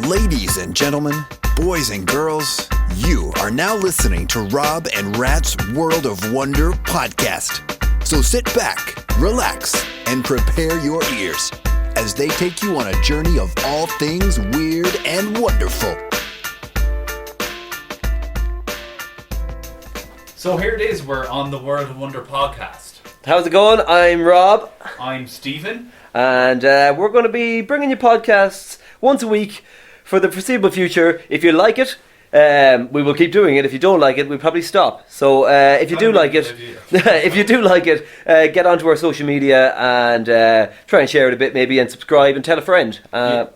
Ladies and gentlemen, boys and girls, you are now listening to Rob and Rat's World of Wonder podcast. So sit back, relax, and prepare your ears as they take you on a journey of all things weird and wonderful. So here it is, we're on the World of Wonder podcast. How's it going? I'm Rob. I'm Stephen. And we're going to be bringing you podcasts once a week for the foreseeable future. If you like it, we will keep doing it. If you don't like it, we'll probably stop. So if you do like it, get onto our social media and try and share it a bit maybe, and subscribe and tell a friend. The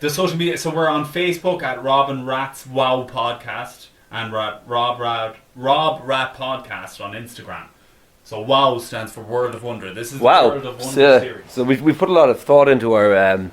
social media, so we're on Facebook at Rob and Rat's Wow Podcast and Rob Rat Podcast on Instagram. So WOW stands for World of Wonder. This is the World of Wonder series. So we put a lot of thought into our...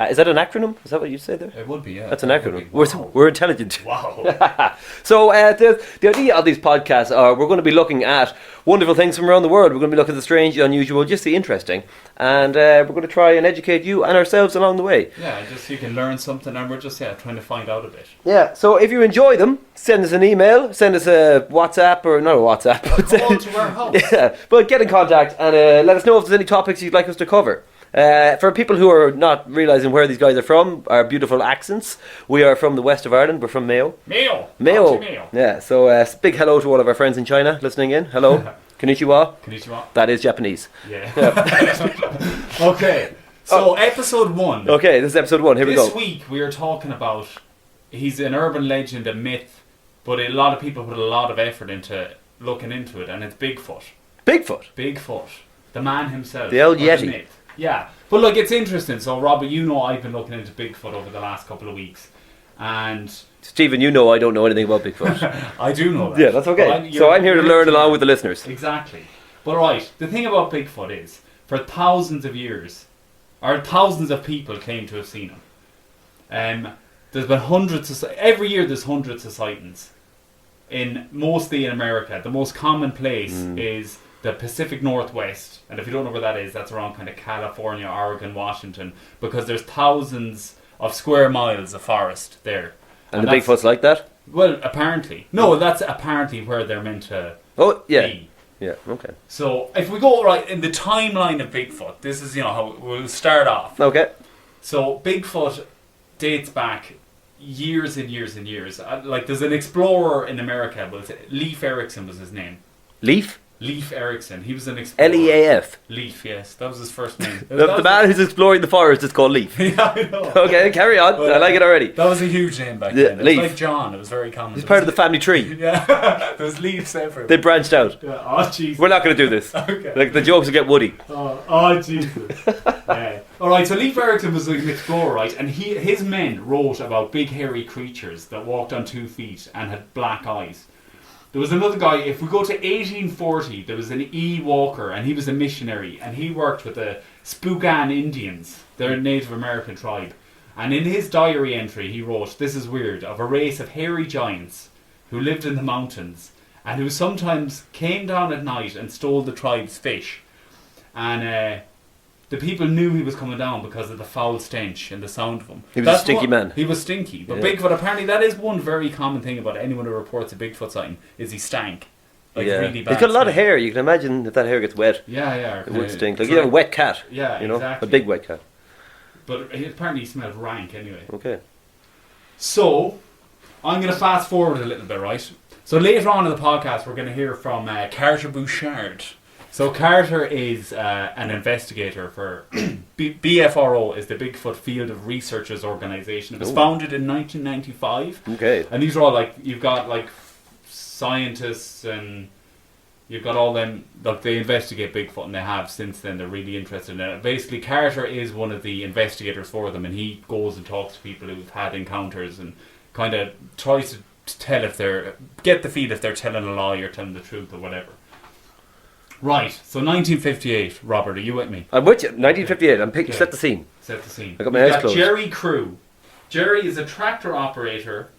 is that an acronym? Is that what you say there? It would be, yeah. That's an acronym. We're intelligent. Wow. So the idea of these podcasts are we're going to be looking at wonderful things from around the world. We're going to be looking at the strange, the unusual, just the interesting. And we're going to try and educate you and ourselves along the way. Yeah, just so you can learn something, and we're just trying to find out a bit. Yeah, so if you enjoy them, send us an email, send us a WhatsApp, or not a WhatsApp. But come to our house. Yeah, but get in contact and let us know if there's any topics you'd like us to cover. For people who are not realising where these guys are from, our beautiful accents, we are from the west of Ireland. We're from Mayo. Mayo. Yeah, so big hello to all of our friends in China listening in. Hello. Konnichiwa. That is Japanese. Yeah. Okay, so episode 1. Okay, this is episode 1. Here we go. This week we are talking about, he's an urban legend, a myth, but a lot of people put a lot of effort into looking into it, and it's Bigfoot. Bigfoot. The man himself. The old Yeti. The myth. Yeah, but look, it's interesting. So, Robert, you know I've been looking into Bigfoot over the last couple of weeks, and Stephen, you know I don't know anything about Bigfoot. I do know that. Yeah, that's okay. I'm here to learn along with the listeners. Exactly. But right, the thing about Bigfoot is, for thousands of years, or thousands of people claim to have seen him. There's been every year there's hundreds of sightings, mostly in America. The most common place is the Pacific Northwest, and if you don't know where that is, that's around kind of California, Oregon, Washington, because there's thousands of square miles of forest there. And the Bigfoot's like that? Well, apparently. No, that's apparently where they're meant to be. Yeah, okay. So, if we go right in the timeline of Bigfoot, this is, how we'll start off. Okay. So, Bigfoot dates back years and years and years. There's an explorer in America, but Leif Erikson was his name. Leif Erikson. He was an explorer. Leaf. Leif, yes. That was his first name. The man who's exploring the forest is called Leif. Yeah, I know. Okay, carry on. I like it already. That was a huge name back then. It was Leif. like John. It was very common. He's part of the family tree. Yeah. There was Leifs everywhere. They branched out. Yeah. Oh, Jesus. We're not going to do this. Okay. Like, the jokes will get woody. Oh, Jesus. Yeah. Alright, so Leif Erikson was an explorer, right? And his men wrote about big hairy creatures that walked on 2 feet and had black eyes. There was another guy, if we go to 1840, there was an E. Walker, and he was a missionary, and he worked with the Spokane Indians. They're a Native American tribe. And in his diary entry, he wrote, this is weird, of a race of hairy giants who lived in the mountains, and who sometimes came down at night and stole the tribe's fish. And the people knew he was coming down because of the foul stench and the sound of him. He was a stinky man. He was stinky. But Bigfoot, apparently that is one very common thing about anyone who reports a Bigfoot sighting, is he stank. Really bad. He's got a lot of hair. You can imagine if that hair gets wet. Yeah. It would stink. Like you have a wet cat. Yeah, exactly. A big wet cat. But apparently he smelled rank anyway. Okay. So, I'm going to fast forward a little bit, right? So later on in the podcast, we're going to hear from Carter Bouchard. So Carter is an investigator for BFRO, is the Bigfoot Field of Researchers Organization. It was founded in 1995. Okay. And these are all you've got scientists, and you've got all them, they investigate Bigfoot, and they have since then. They're really interested in it. Basically, Carter is one of the investigators for them, and he goes and talks to people who've had encounters and kind of tries to tell get the feel if they're telling a lie or telling the truth or whatever. Right, so 1958, Robert, are you with me? I'm with you. 1958. I'm picking. Set the scene. Set the scene. I got my eyes closed. Jerry Crew. Jerry is a tractor operator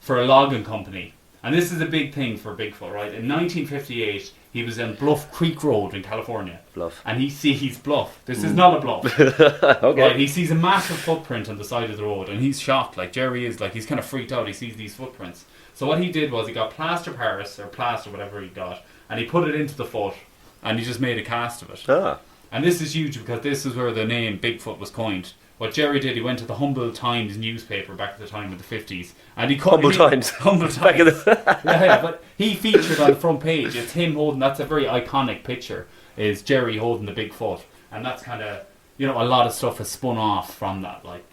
for a logging company, and this is a big thing for Bigfoot. Right, in 1958, He was in Bluff Creek Road in California. Bluff. And he sees Bluff. This is not a bluff. Okay. Right, he sees a massive footprint on the side of the road, and he's shocked. Like Jerry is, like he's kind of freaked out. He sees these footprints. So what he did was he got plaster Paris or plaster, whatever he got, and he put it into the foot, and he just made a cast of it. Ah. And this is huge because this is where the name Bigfoot was coined. What Jerry did, he went to the Humble Times newspaper back at the time in the 50s, and he Humble Times. Humble Times. Back in the Yeah, but he featured on the front page. It's him holding. That's a very iconic picture. Is Jerry holding the Bigfoot, and that's kind of, you know, a lot of stuff has spun off from that, like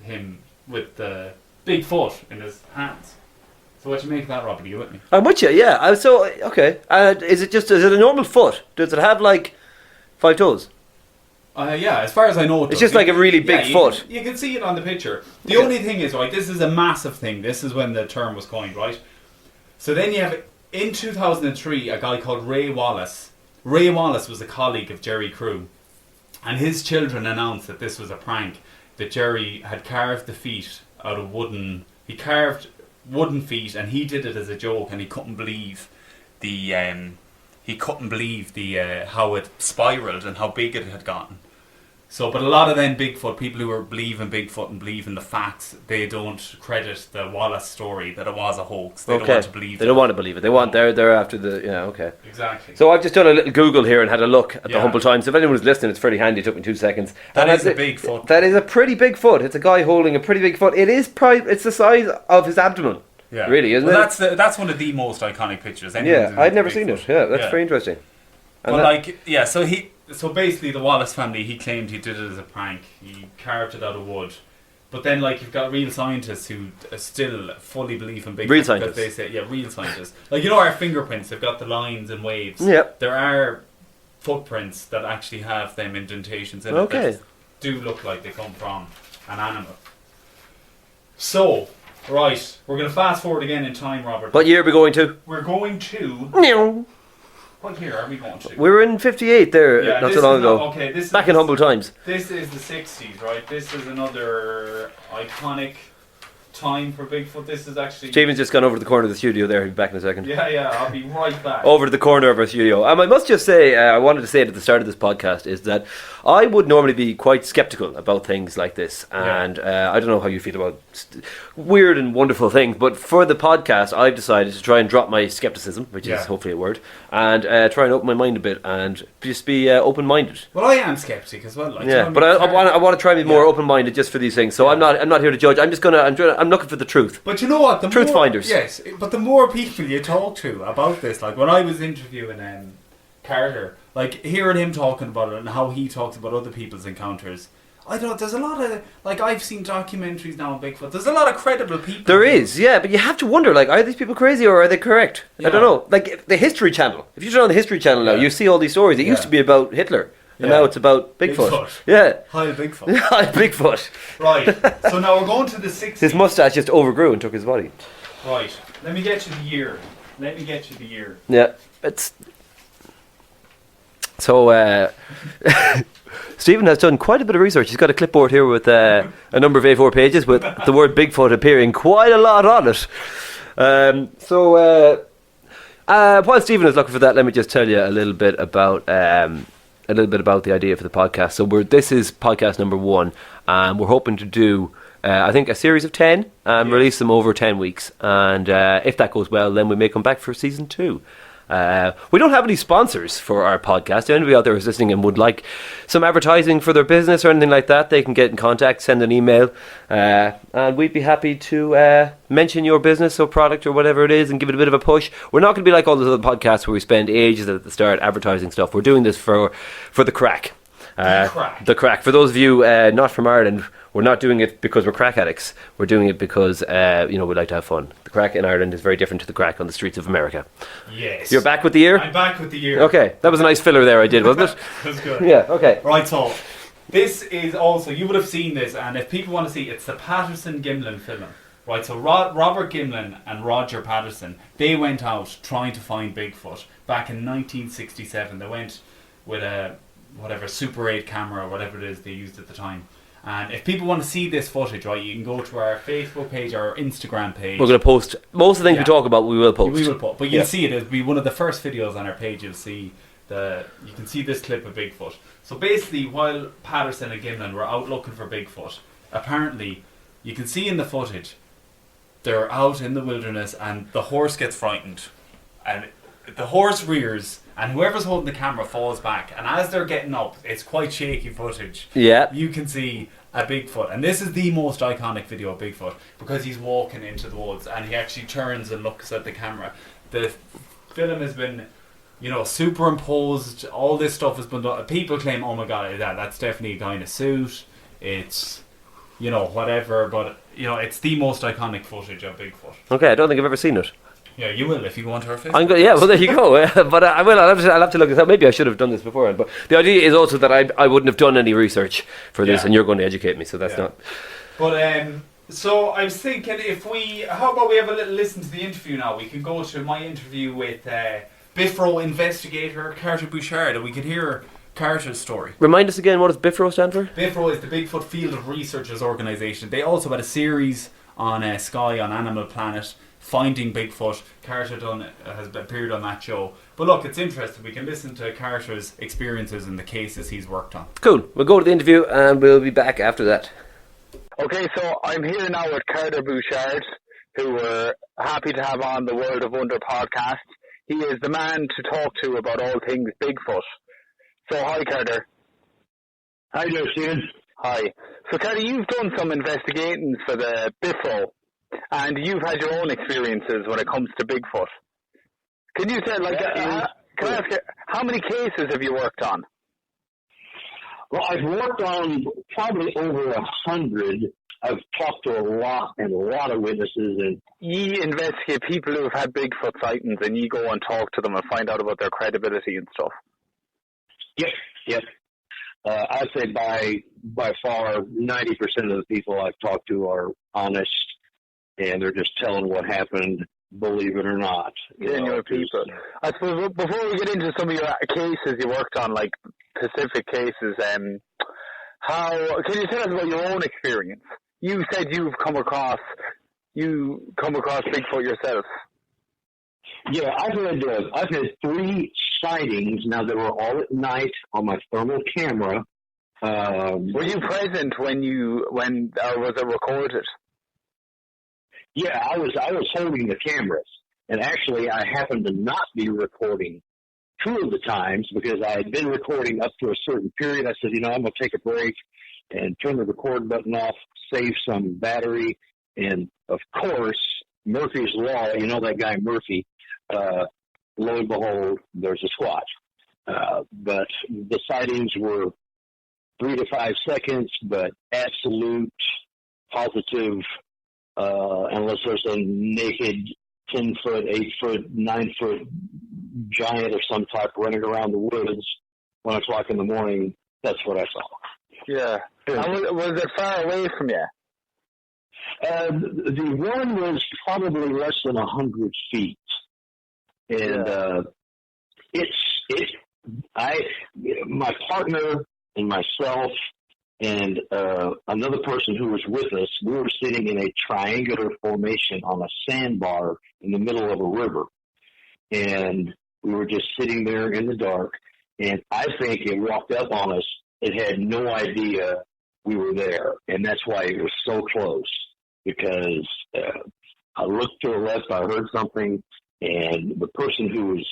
him with the Bigfoot in his hands. So what do you make of that, Rob? Are you with me? I'm with you, yeah. Okay. Is it a normal foot? Does it have like 5 toes? Yeah, as far as I know, it's just like a really big foot. You can see it on the picture. The only thing is, right, this is a massive thing. This is when the term was coined, right? So then you have, in 2003, a guy called Ray Wallace. Ray Wallace was a colleague of Jerry Crew, and his children announced that this was a prank, that Jerry had carved the feet out of wooden. He carved wooden feet, and he did it as a joke, and he couldn't believe the how it spiraled and how big it had gotten. So, but a lot of them Bigfoot, people who believe in Bigfoot and believe in the facts, they don't credit the Wallace story that it was a hoax. They don't want to believe it. They don't want to believe it. They want, they're after the, okay. Exactly. So I've just done a little Google here and had a look at the Humble Times. So if anyone's listening, it's fairly handy. It took me 2 seconds. That is a big foot. That is a pretty big foot. It's a guy holding a pretty big foot. It is it's the size of his abdomen. Yeah. Really, isn't it? That's one of the most iconic pictures. I'd never seen it. Yeah, that's very interesting. And So basically the Wallace family, he claimed he did it as a prank. He carved it out of wood. But then, like, you've got real scientists who still fully believe in Bigfoot. Real scientists. They say, real scientists. Like, you know our fingerprints, they've got the lines and waves. Yep. There are footprints that actually have them indentations in it that do look like they come from an animal. So, right, we're going to fast forward again in time, Robert. What year are we going to? We're going to... What year are we going to? We were in 58 there not so long ago. This back in Humble Times. This is the 60s, right? This is another iconic time for Bigfoot. This is actually... Stephen's just gone over to the corner of the studio there. He'll be back in a second. Yeah, I'll be right back. Over to the corner of our studio. I must just say, I wanted to say it at the start of this podcast, is that I would normally be quite sceptical about things like this. And I don't know how you feel about weird and wonderful things, but for the podcast, I've decided to try and drop my skepticism, which is hopefully a word, and try and open my mind a bit and just be open-minded. Well, I am skeptic as well. Like, but I want to try and be more open-minded just for these things. So I'm not here to judge. I'm looking for the truth. But you know what? The truth finders. Yes, but the more people you talk to about this, like when I was interviewing Carter, like hearing him talking about it and how he talks about other people's encounters, I don't. There's a lot of, like, I've seen documentaries now on Bigfoot. There's a lot of credible people. There is, but you have to wonder, like, are these people crazy or are they correct? I don't know. Like the History Channel. If you turn on the History Channel now, you see all these stories. It used to be about Hitler. And now it's about Bigfoot. Yeah. Heil Bigfoot. Heil Bigfoot. Right. So now we're going to the 60s. His mustache just overgrew and took his body. Right. Let me get you the year. Yeah. So, Stephen has done quite a bit of research. He's got a clipboard here with a number of A4 pages with the word Bigfoot appearing quite a lot on it. While Stephen is looking for that, let me just tell you a little bit about the idea for the podcast. So this is podcast number 1, and we're hoping to do, I think, a series of 10, release them over 10 weeks. And if that goes well, then we may come back for season 2. We don't have any sponsors for our podcast. Anybody out there who's listening and would like some advertising for their business or anything like that, they can get in contact, send an email, and we'd be happy to mention your business or product or whatever it is and give it a bit of a push. We're not going to be like all those other podcasts where we spend ages at the start advertising stuff. We're doing this for the crack. The crack. For those of you not from Ireland, we're not doing it because we're crack addicts. We're doing it because we like to have fun. The crack in Ireland is very different to the crack on the streets of America. Yes. You're back with the year? I'm back with the year. Okay, that was a nice filler there I did, wasn't it? That was good. Yeah, okay. Right, so this is also, you would have seen this, and if people want to see, it's the Patterson-Gimlin film. Right, so Robert Gimlin and Roger Patterson, they went out trying to find Bigfoot back in 1967. They went with a Super 8 camera or whatever it is they used at the time. And if people want to see this footage, right, you can go to our Facebook page or our Instagram page. We're going to post most of the things we talk about. We will post. We will post, but you'll see it. It'll be one of the first videos on our page. You can see this clip of Bigfoot. So basically, while Patterson and Gimlin were out looking for Bigfoot, apparently, you can see in the footage, they're out in the wilderness, and the horse gets frightened, and the horse rears. And whoever's holding the camera falls back. And as they're getting up, it's quite shaky footage. Yeah. You can see a Bigfoot. And this is the most iconic video of Bigfoot because he's walking into the woods and he actually turns and looks at the camera. The film has been, superimposed. All this stuff has been done. People claim, oh my God, that's definitely a guy in a suit. It's, whatever. But, it's the most iconic footage of Bigfoot. Okay, I don't think I've ever seen it. Yeah, you will if you go onto our Facebook. Well, there you go. But I will. I'll have to look this up. Maybe I should have done this beforehand. But the idea is also that I wouldn't have done any research for this, and you're going to educate me. So that's not. But so I was thinking, how about we have a little listen to the interview now? We can go to my interview with BIFRO investigator Carter Bouchard, and we can hear Carter's story. Remind us again, what does BIFRO stand for? BIFRO is the Bigfoot Field of Researchers Organisation. They also had a series on Sky on Animal Planet. Finding Bigfoot. Carter has appeared on that show. But look, it's interesting. We can listen to Carter's experiences in the cases he's worked on. Cool. We'll go to the interview and we'll be back after that. Okay, so I'm here now with Carter Bouchard, who we're happy to have on the World of Wonder podcast. He is the man to talk to about all things Bigfoot. So hi, Carter. Hi there, Stephen. Hi. So Carter, you've done some investigations for the BIFRO. And you've had your own experiences when it comes to Bigfoot. Can you say, can I ask you, how many cases have you worked on? Well, I've worked on probably over 100. I've talked to a lot of witnesses. And you investigate people who have had Bigfoot sightings, and you go and talk to them and find out about their credibility and stuff. Yep. I'd say by far 90% of the people I've talked to are honest. And they're just telling what happened, believe it or not. Genuine people. I suppose before we get into some of your cases you worked on, like specific cases, can you tell us about your own experience? You said you've come across Bigfoot yourself. Yeah, I've had 3 sightings now that were all at night on my thermal camera. Were you present when was it recorded? Yeah, I was holding the cameras, and actually I happened to not be recording 2 of the times because I had been recording up to a certain period. I said, I'm going to take a break and turn the record button off, save some battery, and of course, Murphy's Law, that guy Murphy, lo and behold, there's a squatch. But the sightings were 3 to 5 seconds, but absolute, positive. Unless there's a naked 10-foot, 8-foot, 9-foot giant of some type running around the woods 1 o'clock in the morning, that's what I saw. Yeah. Was it far away from you? The one was probably less than 100 feet. And my partner and myself and another person who was with us, we were sitting in a triangular formation on a sandbar in the middle of a river. And we were just sitting there in the dark, and I think it walked up on us. It had no idea we were there, and that's why it was so close, because I looked to the left, I heard something, and the person who was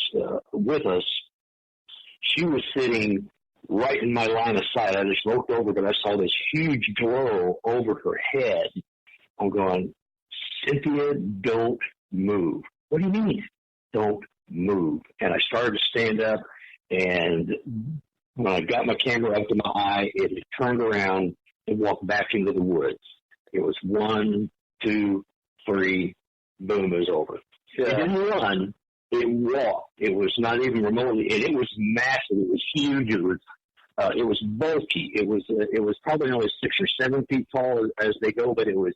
with us, she was sitting right in my line of sight. I just looked over, but I saw this huge glow over her head. I'm going, Cynthia, don't move. What do you mean, don't move? And I started to stand up, and when I got my camera up to my eye, it had turned around and walked back into the woods. It was 1, 2, 3, boom, it was over. Yeah. It didn't run. It walked. It was not even remotely, and it was massive. It was huge. It was bulky. It was probably only 6 or 7 feet tall as they go, but it was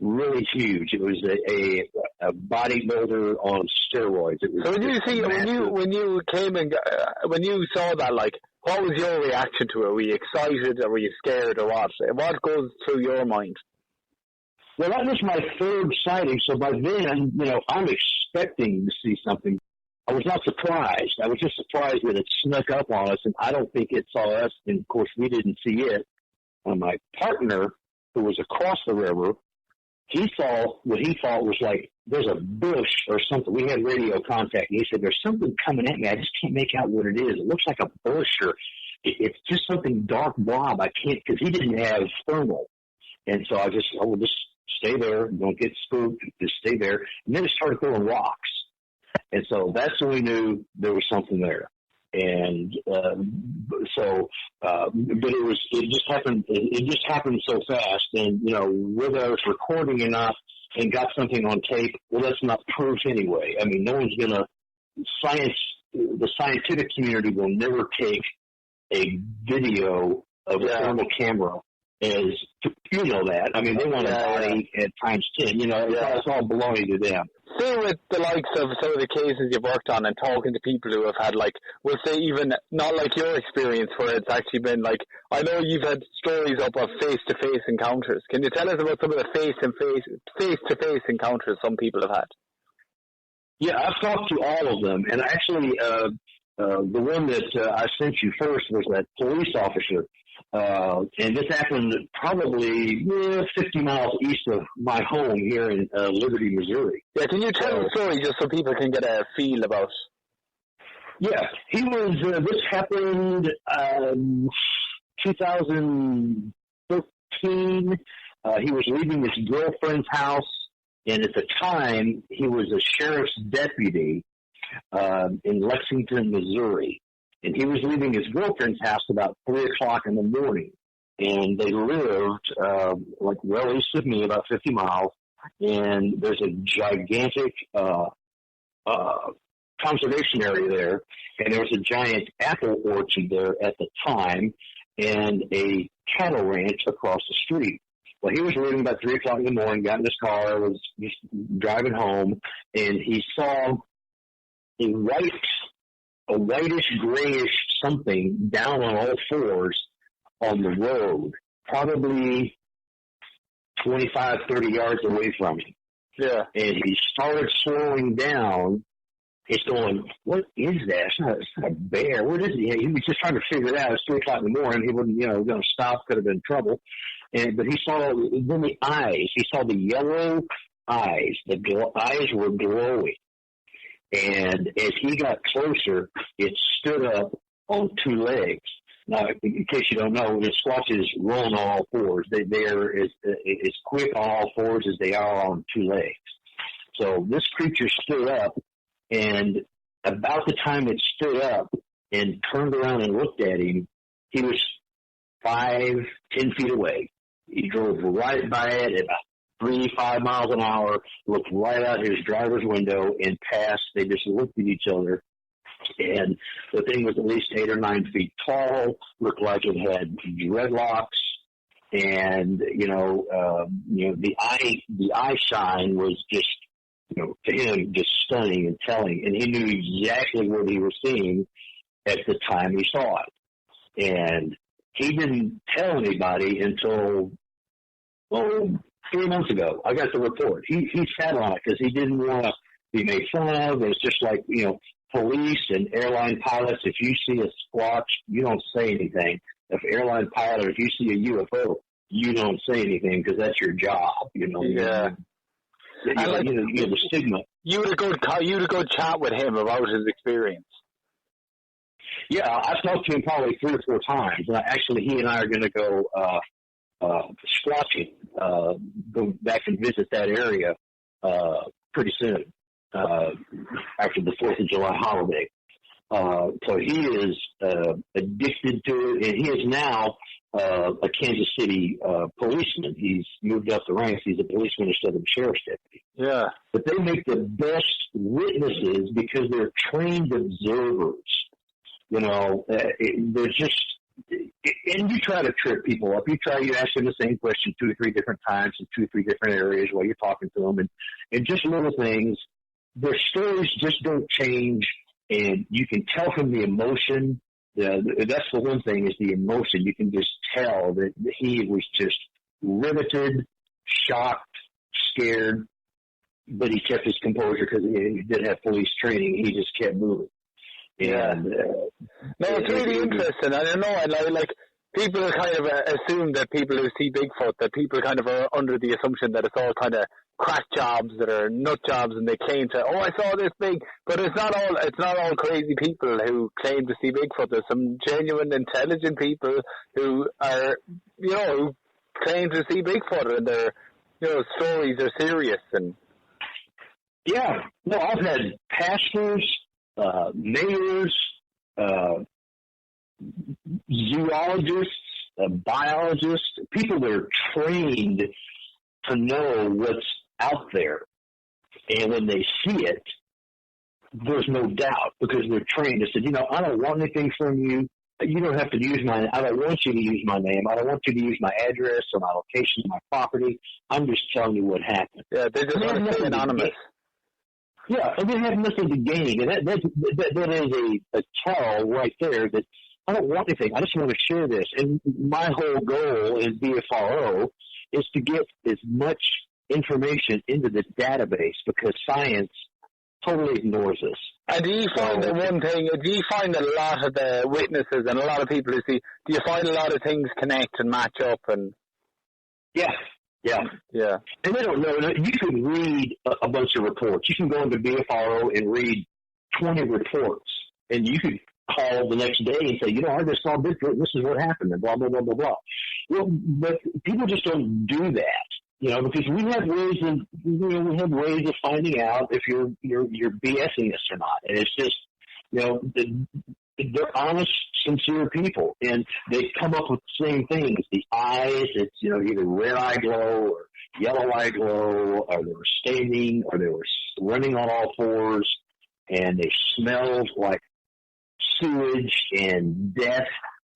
really huge. It was a bodybuilder on steroids. It was so when you came and when you saw that, like, What was your reaction to it? Were you excited or were you scared or what? What goes through your mind? Well, that was my third sighting, so by then, I'm expecting to see something. I was not surprised. I was just surprised that it snuck up on us, and I don't think it saw us, and of course we didn't see it. And my partner, who was across the river, he saw what he thought was like there's a bush or something. We had radio contact, and he said, there's something coming at me. I just can't make out what it is. It looks like a bush, or it's just something dark blob. I can't, because he didn't have thermal. And so I will just stay there. Don't get spooked. Just stay there. And then it started throwing rocks. And so that's when we knew there was something there. And but it just happened. It just happened so fast. And whether I was recording or not and got something on tape, well, that's not proof anyway. I mean, no one's gonna the scientific community will never take a video of a thermal camera as that. I mean, they want a body at times 10. It's all baloney to them. Say with the likes of some of the cases you've worked on and talking to people who have had, we'll say even not like your experience where it's actually been I know you've had stories up of face-to-face encounters. Can you tell us about some of the face-to-face encounters some people have had? Yeah, I've talked to all of them, and actually the one that I sent you first was that police officer. And this happened probably 50 miles east of my home here in Liberty, Missouri. Yeah, can you tell the story just so people can get a feel about? Yeah, he was. This happened 2013. He was leaving his girlfriend's house, and at the time he was a sheriff's deputy in Lexington, Missouri. And he was leaving his girlfriend's house about 3 o'clock in the morning. And they lived, well east of me, about 50 miles. And there's a gigantic conservation area there. And there was a giant apple orchard there at the time and a cattle ranch across the street. Well, he was leaving about 3 o'clock in the morning, got in his car, was just driving home, and he saw a whitish, grayish something down on all fours on the road, probably 25, 30 yards away from him. Yeah. And he started slowing down. He's going, what is that? It's not a bear. What is it? He was just trying to figure it out. It's 3 o'clock in the morning. He wasn't, going to stop. Could have been trouble. But he saw then the eyes. He saw the yellow eyes. The eyes were glowing. And as he got closer, it stood up on 2 legs. Now, in case you don't know, the squatches roll on all fours. They're as quick on all fours as they are on 2 legs. So this creature stood up, and about the time it stood up and turned around and looked at him, he was 5-10 feet away. He drove right by it at about 3-5 miles an hour, looked right out his driver's window and passed. They just looked at each other. And the thing was at least 8 or 9 feet tall, looked like it had dreadlocks. And, the eye shine was just, to him, just stunning and telling. And he knew exactly what he was seeing at the time he saw it. And he didn't tell anybody until, 3 months ago. I got the report. He sat on it because he didn't want to be made fun of. It's just like, police and airline pilots, if you see a squatch, you don't say anything. If airline pilot, if you see a UFO, you don't say anything because that's your job, Yeah. The stigma. You would go chat with him about his experience. Yeah, I've talked to him probably 3 or 4 times. Actually, he and I are going to go squatching, go back and visit that area pretty soon after the 4th of July holiday. So he is addicted to it, and he is now a Kansas City policeman. He's moved up the ranks. He's a policeman instead of a sheriff's deputy. Yeah. But they make the best witnesses because they're trained observers. They're just, and you try to trip people up. You ask them the same question 2 or 3 different times in 2 or 3 different areas while you're talking to them, and just little things. Their stories just don't change, and you can tell from the emotion Yeah, that's the one thing, is the emotion. You can just tell that he was just riveted, shocked, scared, but he kept his composure because he did have police training. He just kept moving. And no, it's really interesting. I don't know. I like people kind of assume that people who see Bigfoot, that people kind of are under the assumption that it's all kind of crack jobs that are nut jobs, and they claim to, I saw this big, but it's not all crazy people who claim to see Bigfoot. There's some genuine, intelligent people who are, who claim to see Bigfoot, and their, stories are serious. And yeah, no, I've had pastors, mayors, zoologists, biologists, people that are trained to know what's out there. And when they see it, there's no doubt, because they're trained. They said, I don't want anything from you. You don't have to use I don't want you to use my name. I don't want you to use my address or my location, my property. I'm just telling you what happened. Yeah, they just want to stay anonymous. Yeah, and they have nothing to gain. And that is a tell right there that I don't want anything. I just want to share this. And my whole goal in BFRO is to get as much information into the database, because science totally ignores us. And do you find that a lot of the witnesses and a lot of people who see, do you find a lot of things connect and match up? And yeah. And they don't know. You can read a bunch of reports. You can go into BFRO and read 20 reports, and you could call the next day and say, I just saw Bigfoot, this is what happened, and blah, blah, blah, blah, blah. Well, but people just don't do that, because we have ways of finding out if you're BSing us or not. And it's just, they're honest, sincere people, and they come up with the same things. The eyes, it's, either red eye glow or yellow eye glow, or they were staining, or they were running on all fours, and they smelled like sewage and death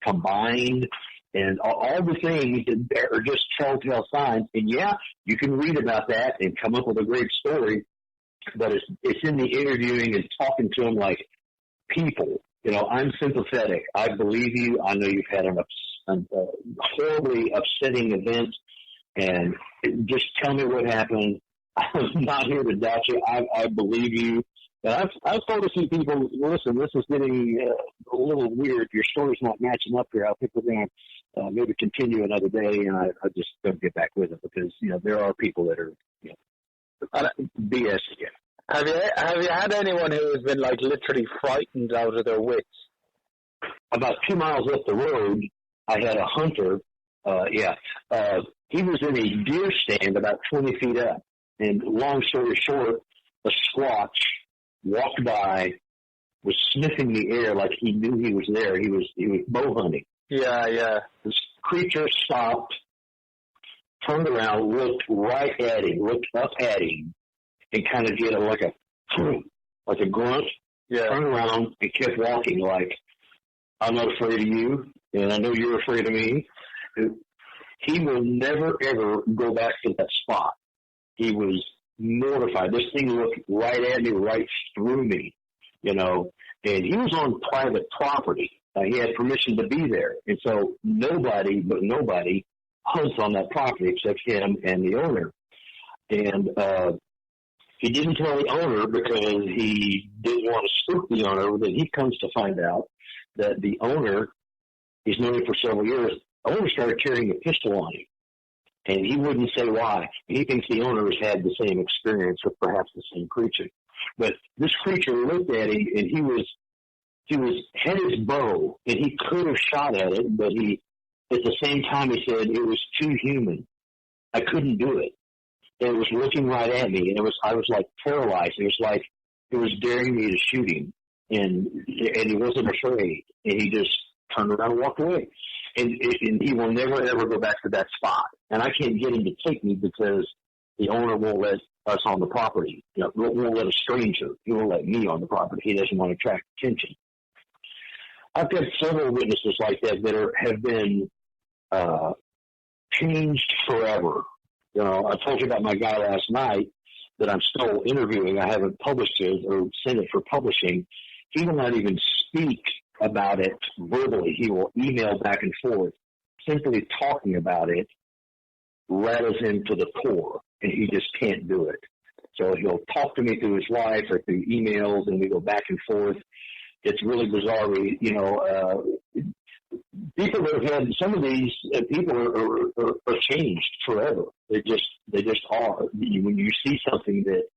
combined, and all the things that are just telltale signs. And yeah, you can read about that and come up with a great story, but it's in the interviewing and talking to them like people. I'm sympathetic. I believe you. I know you've had a horribly upsetting event, and just tell me what happened. I'm not here to doubt you. I believe you. And I've told a few people, listen, this is getting a little weird. Your story's not matching up here. I think we're going to maybe continue another day, and I just don't get back with it, because, there are people that are, BS again. Have you had anyone who has been, literally frightened out of their wits? About 2 miles up the road, I had a hunter. He was in a deer stand about 20 feet up. And long story short, a squatch walked by, was sniffing the air like he knew he was there. He was bow hunting. Yeah. This creature stopped, turned around, looked right at him, looked up at him, and kind of did like a grunt. Yeah. Turned around and kept walking like, I'm not afraid of you, and I know you're afraid of me. He will never, ever go back to that spot. He was mortified. This thing looked right at me, right through me, and he was on private property. He had permission to be there, and so nobody hunts on that property except him and the owner. And he didn't tell the owner because he didn't want to spook the owner. Then he comes to find out that the owner, he's known him for several years, the owner started carrying a pistol on him. And he wouldn't say why. He thinks the owner has had the same experience with perhaps the same creature. But this creature looked at him, and he had his bow, and he could have shot at it, but at the same time, he said it was too human. I couldn't do it. And it was looking right at me, and I was like paralyzed. It was like it was daring me to shoot him, and he wasn't afraid, and he just turned around and walked away. And he will never, ever go back to that spot. And I can't get him to take me because the owner won't let us on the property. Won't let a stranger. He won't let me on the property. He doesn't want to attract attention. I've got several witnesses like that have been changed forever. I told you about my guy last night that I'm still interviewing. I haven't published it or sent it for publishing. He will not even speak about it verbally. He will email back and forth. Simply talking about it rattles him to the core, and he just can't do it. So he'll talk to me through his life or through emails, and we go back and forth. It's really bizarre. People that have had some of these people are changed forever. They just are. When you see something that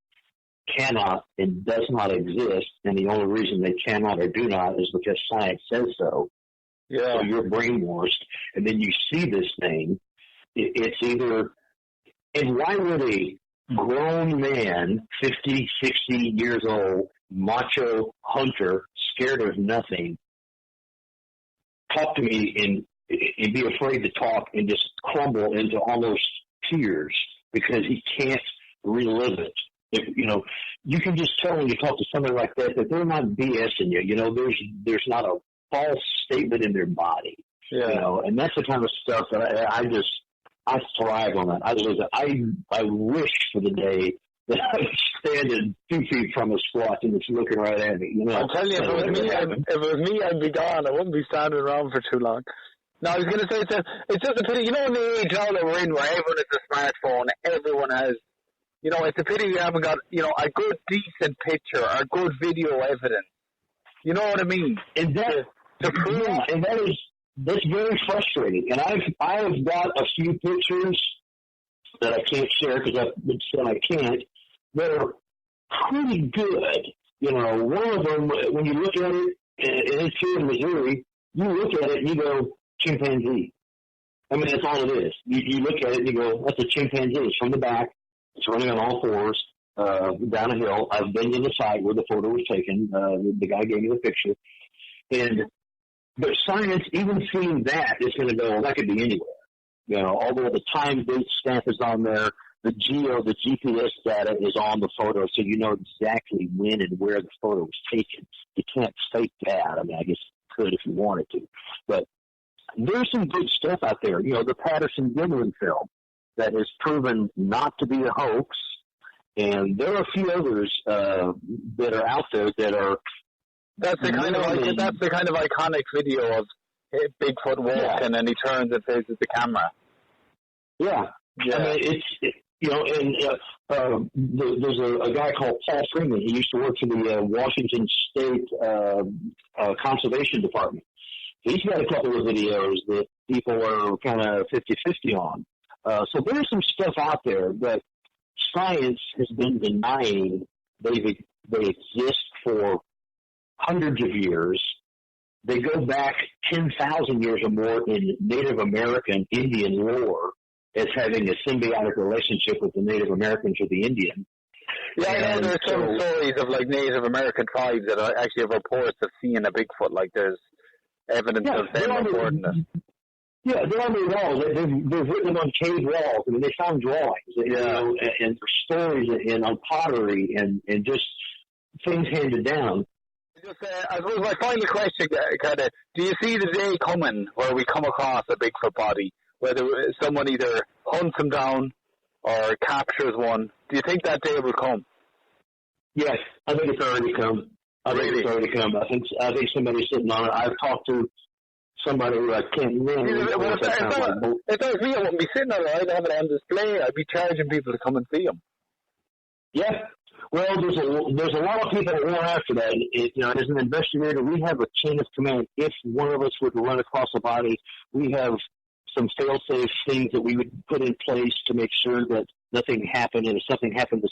cannot and does not exist, and the only reason they cannot or do not is because science says so. Yeah. So you're brainwashed, and then you see this thing. It's either, and why would a grown man, 50, 60 years old, macho hunter, scared of nothing, talk to me and be afraid to talk and just crumble into almost tears because he can't relive it? If, you can just tell when you talk to somebody like that they're not BSing you. There's not a false statement in their body. Yeah. And that's the kind of stuff that I thrive on that. I wish for the day that I was standing 2 feet from a squat and it's looking right at me. I'm telling you, if it was me, I'd be gone. I wouldn't be standing around for too long. No, I was going to say it's just a pity. In the age now that we're in, where everyone has a smartphone, everyone has. It's a pity we haven't got a good, decent picture or good video evidence. You know what I mean? And that's very frustrating. And I've got a few pictures that I can't share because I've been said I can't. They're pretty good. One of them, when you look at it, and it's here in Missouri, you look at it and you go, chimpanzee. I mean, that's all it is. You look at it and you go, that's a chimpanzee. It's from the back. It's running on all fours down a hill. I've been to the site where the photo was taken. The guy gave me the picture. But science, even seeing that, is going to go, well, that could be anywhere. Although the time date stamp is on there, the GPS data is on the photo, so you know exactly when and where the photo was taken. You can't fake that. I mean, I guess you could if you wanted to. But there's some good stuff out there. The Patterson-Gimlin film that is proven not to be a hoax, and there are a few others that are out there that are. That's the kind of iconic video of Bigfoot walking and he turns and faces the camera. Yeah. I mean, there's a guy called Paul Freeman. He used to work for the Washington State Conservation Department. He's got a couple of videos that people are kind of 50-50 on. So there's some stuff out there that science has been denying they exist for hundreds of years. They go back 10,000 years or more in Native American Indian lore as having a symbiotic relationship with the Native Americans or the Indian. Yeah, I know there's some stories of Native American tribes that actually have reports of seeing a Bigfoot. There's evidence of them reporting it. Yeah, they're on the walls. They've written them on cave walls. I mean, they found drawings, and stories and on pottery and just things handed down. I suppose my final question, do you see the day coming where we come across a Bigfoot body, whether someone either hunts him down or captures one? Do you think that day will come? Yes, I think it's already come. I think somebody's sitting on it. I've talked to somebody who I can't remember. If that was me, I wouldn't be sitting on it. I'd have it on display. I'd be charging people to come and see them. Yeah. Well, there's a lot of people that want after that. As an investigator, we have a chain of command. If one of us were to run across a body, we have some fail-safe things that we would put in place to make sure that nothing happened. And if something happened to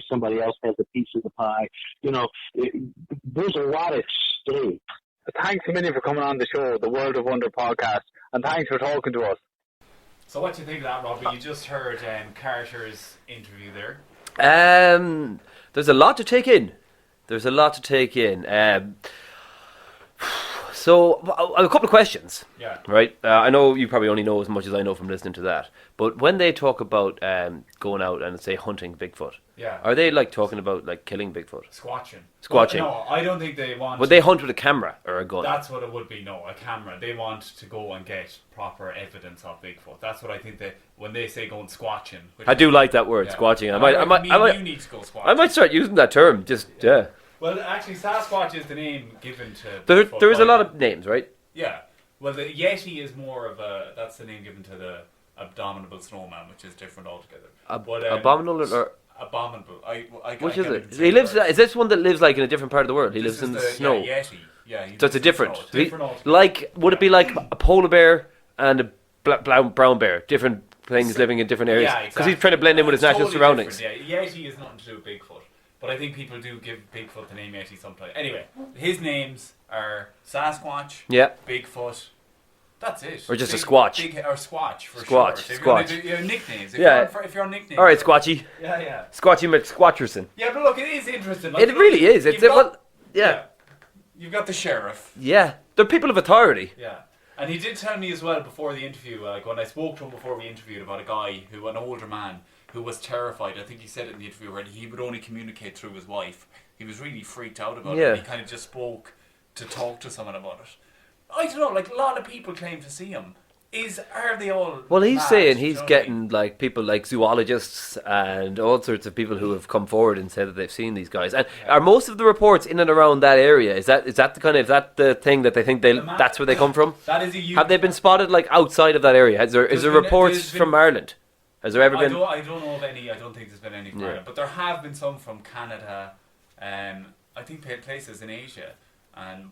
somebody else has a piece of the pie. There's a lot at stake. Thanks a million for coming on the show, the World of Wonder podcast, and thanks for talking to us. So what do you think of that, Robbie? You just heard Carter's interview there. There's a lot to take in. So, a couple of questions. Yeah. Right? I know you probably only know as much as I know from listening to that. But when they talk about going out and, say, hunting Bigfoot, are they, talking about, killing Bigfoot? Squatching. Squatching. No, I don't think they want... Would they hunt with a camera or a gun? That's what it would be, no, a camera. They want to go and get proper evidence of Bigfoot. That's what I think when they say going squatching... I do like that word, squatching. You need to go squatching. I might start using that term, Well, actually, Sasquatch is the name given to. There is a lot of names, right? Yeah. Well, the Yeti is more of that's the name given to the abominable snowman, which is different altogether. Abominable or abominable. which is it? He lives. Is this one that lives like in a different part of the world? He lives in the snow. Yeah, Yeti. Yeah. So it's a different. Different like, would it be like a polar bear and a brown bear? Different things living in different areas. Yeah, Because he's trying to blend in with his natural surroundings. Different, yeah, Yeti is nothing to do with Bigfoot. But I think people do give Bigfoot the name Yeti sometimes. Anyway, his names are Sasquatch, Bigfoot. That's it. Or just a Squatch. Or Squatch for Squatch. short. If Squatch. Your nicknames. If you're on nicknames. All right, Squatchy. Yeah. Squatchy McSquatcherson. Yeah, but look, it is interesting. Like, It really is. It's You've got the sheriff. Yeah. They're people of authority. Yeah. And he did tell me as well before the interview, like when I spoke to him before we interviewed, about a guy an older man, who was terrified. I think he said it in the interview already. He would only communicate through his wife. He was really freaked out about it. He kind of just spoke to talk to someone about it. I don't know, like a lot of people claim to see him. Are they all Well, he's mad, saying he's getting I mean? like people like zoologists and all sorts of people who have come forward and said that they've seen these guys. And are most of the reports in and around that area? Is that the thing that they think that's where they come from? That is a Have they been spotted like outside of that area? Is there reports from Ireland? Has there ever been? I don't know of any. I don't think there's been any from Ireland, but there have been some from Canada. I think places in Asia.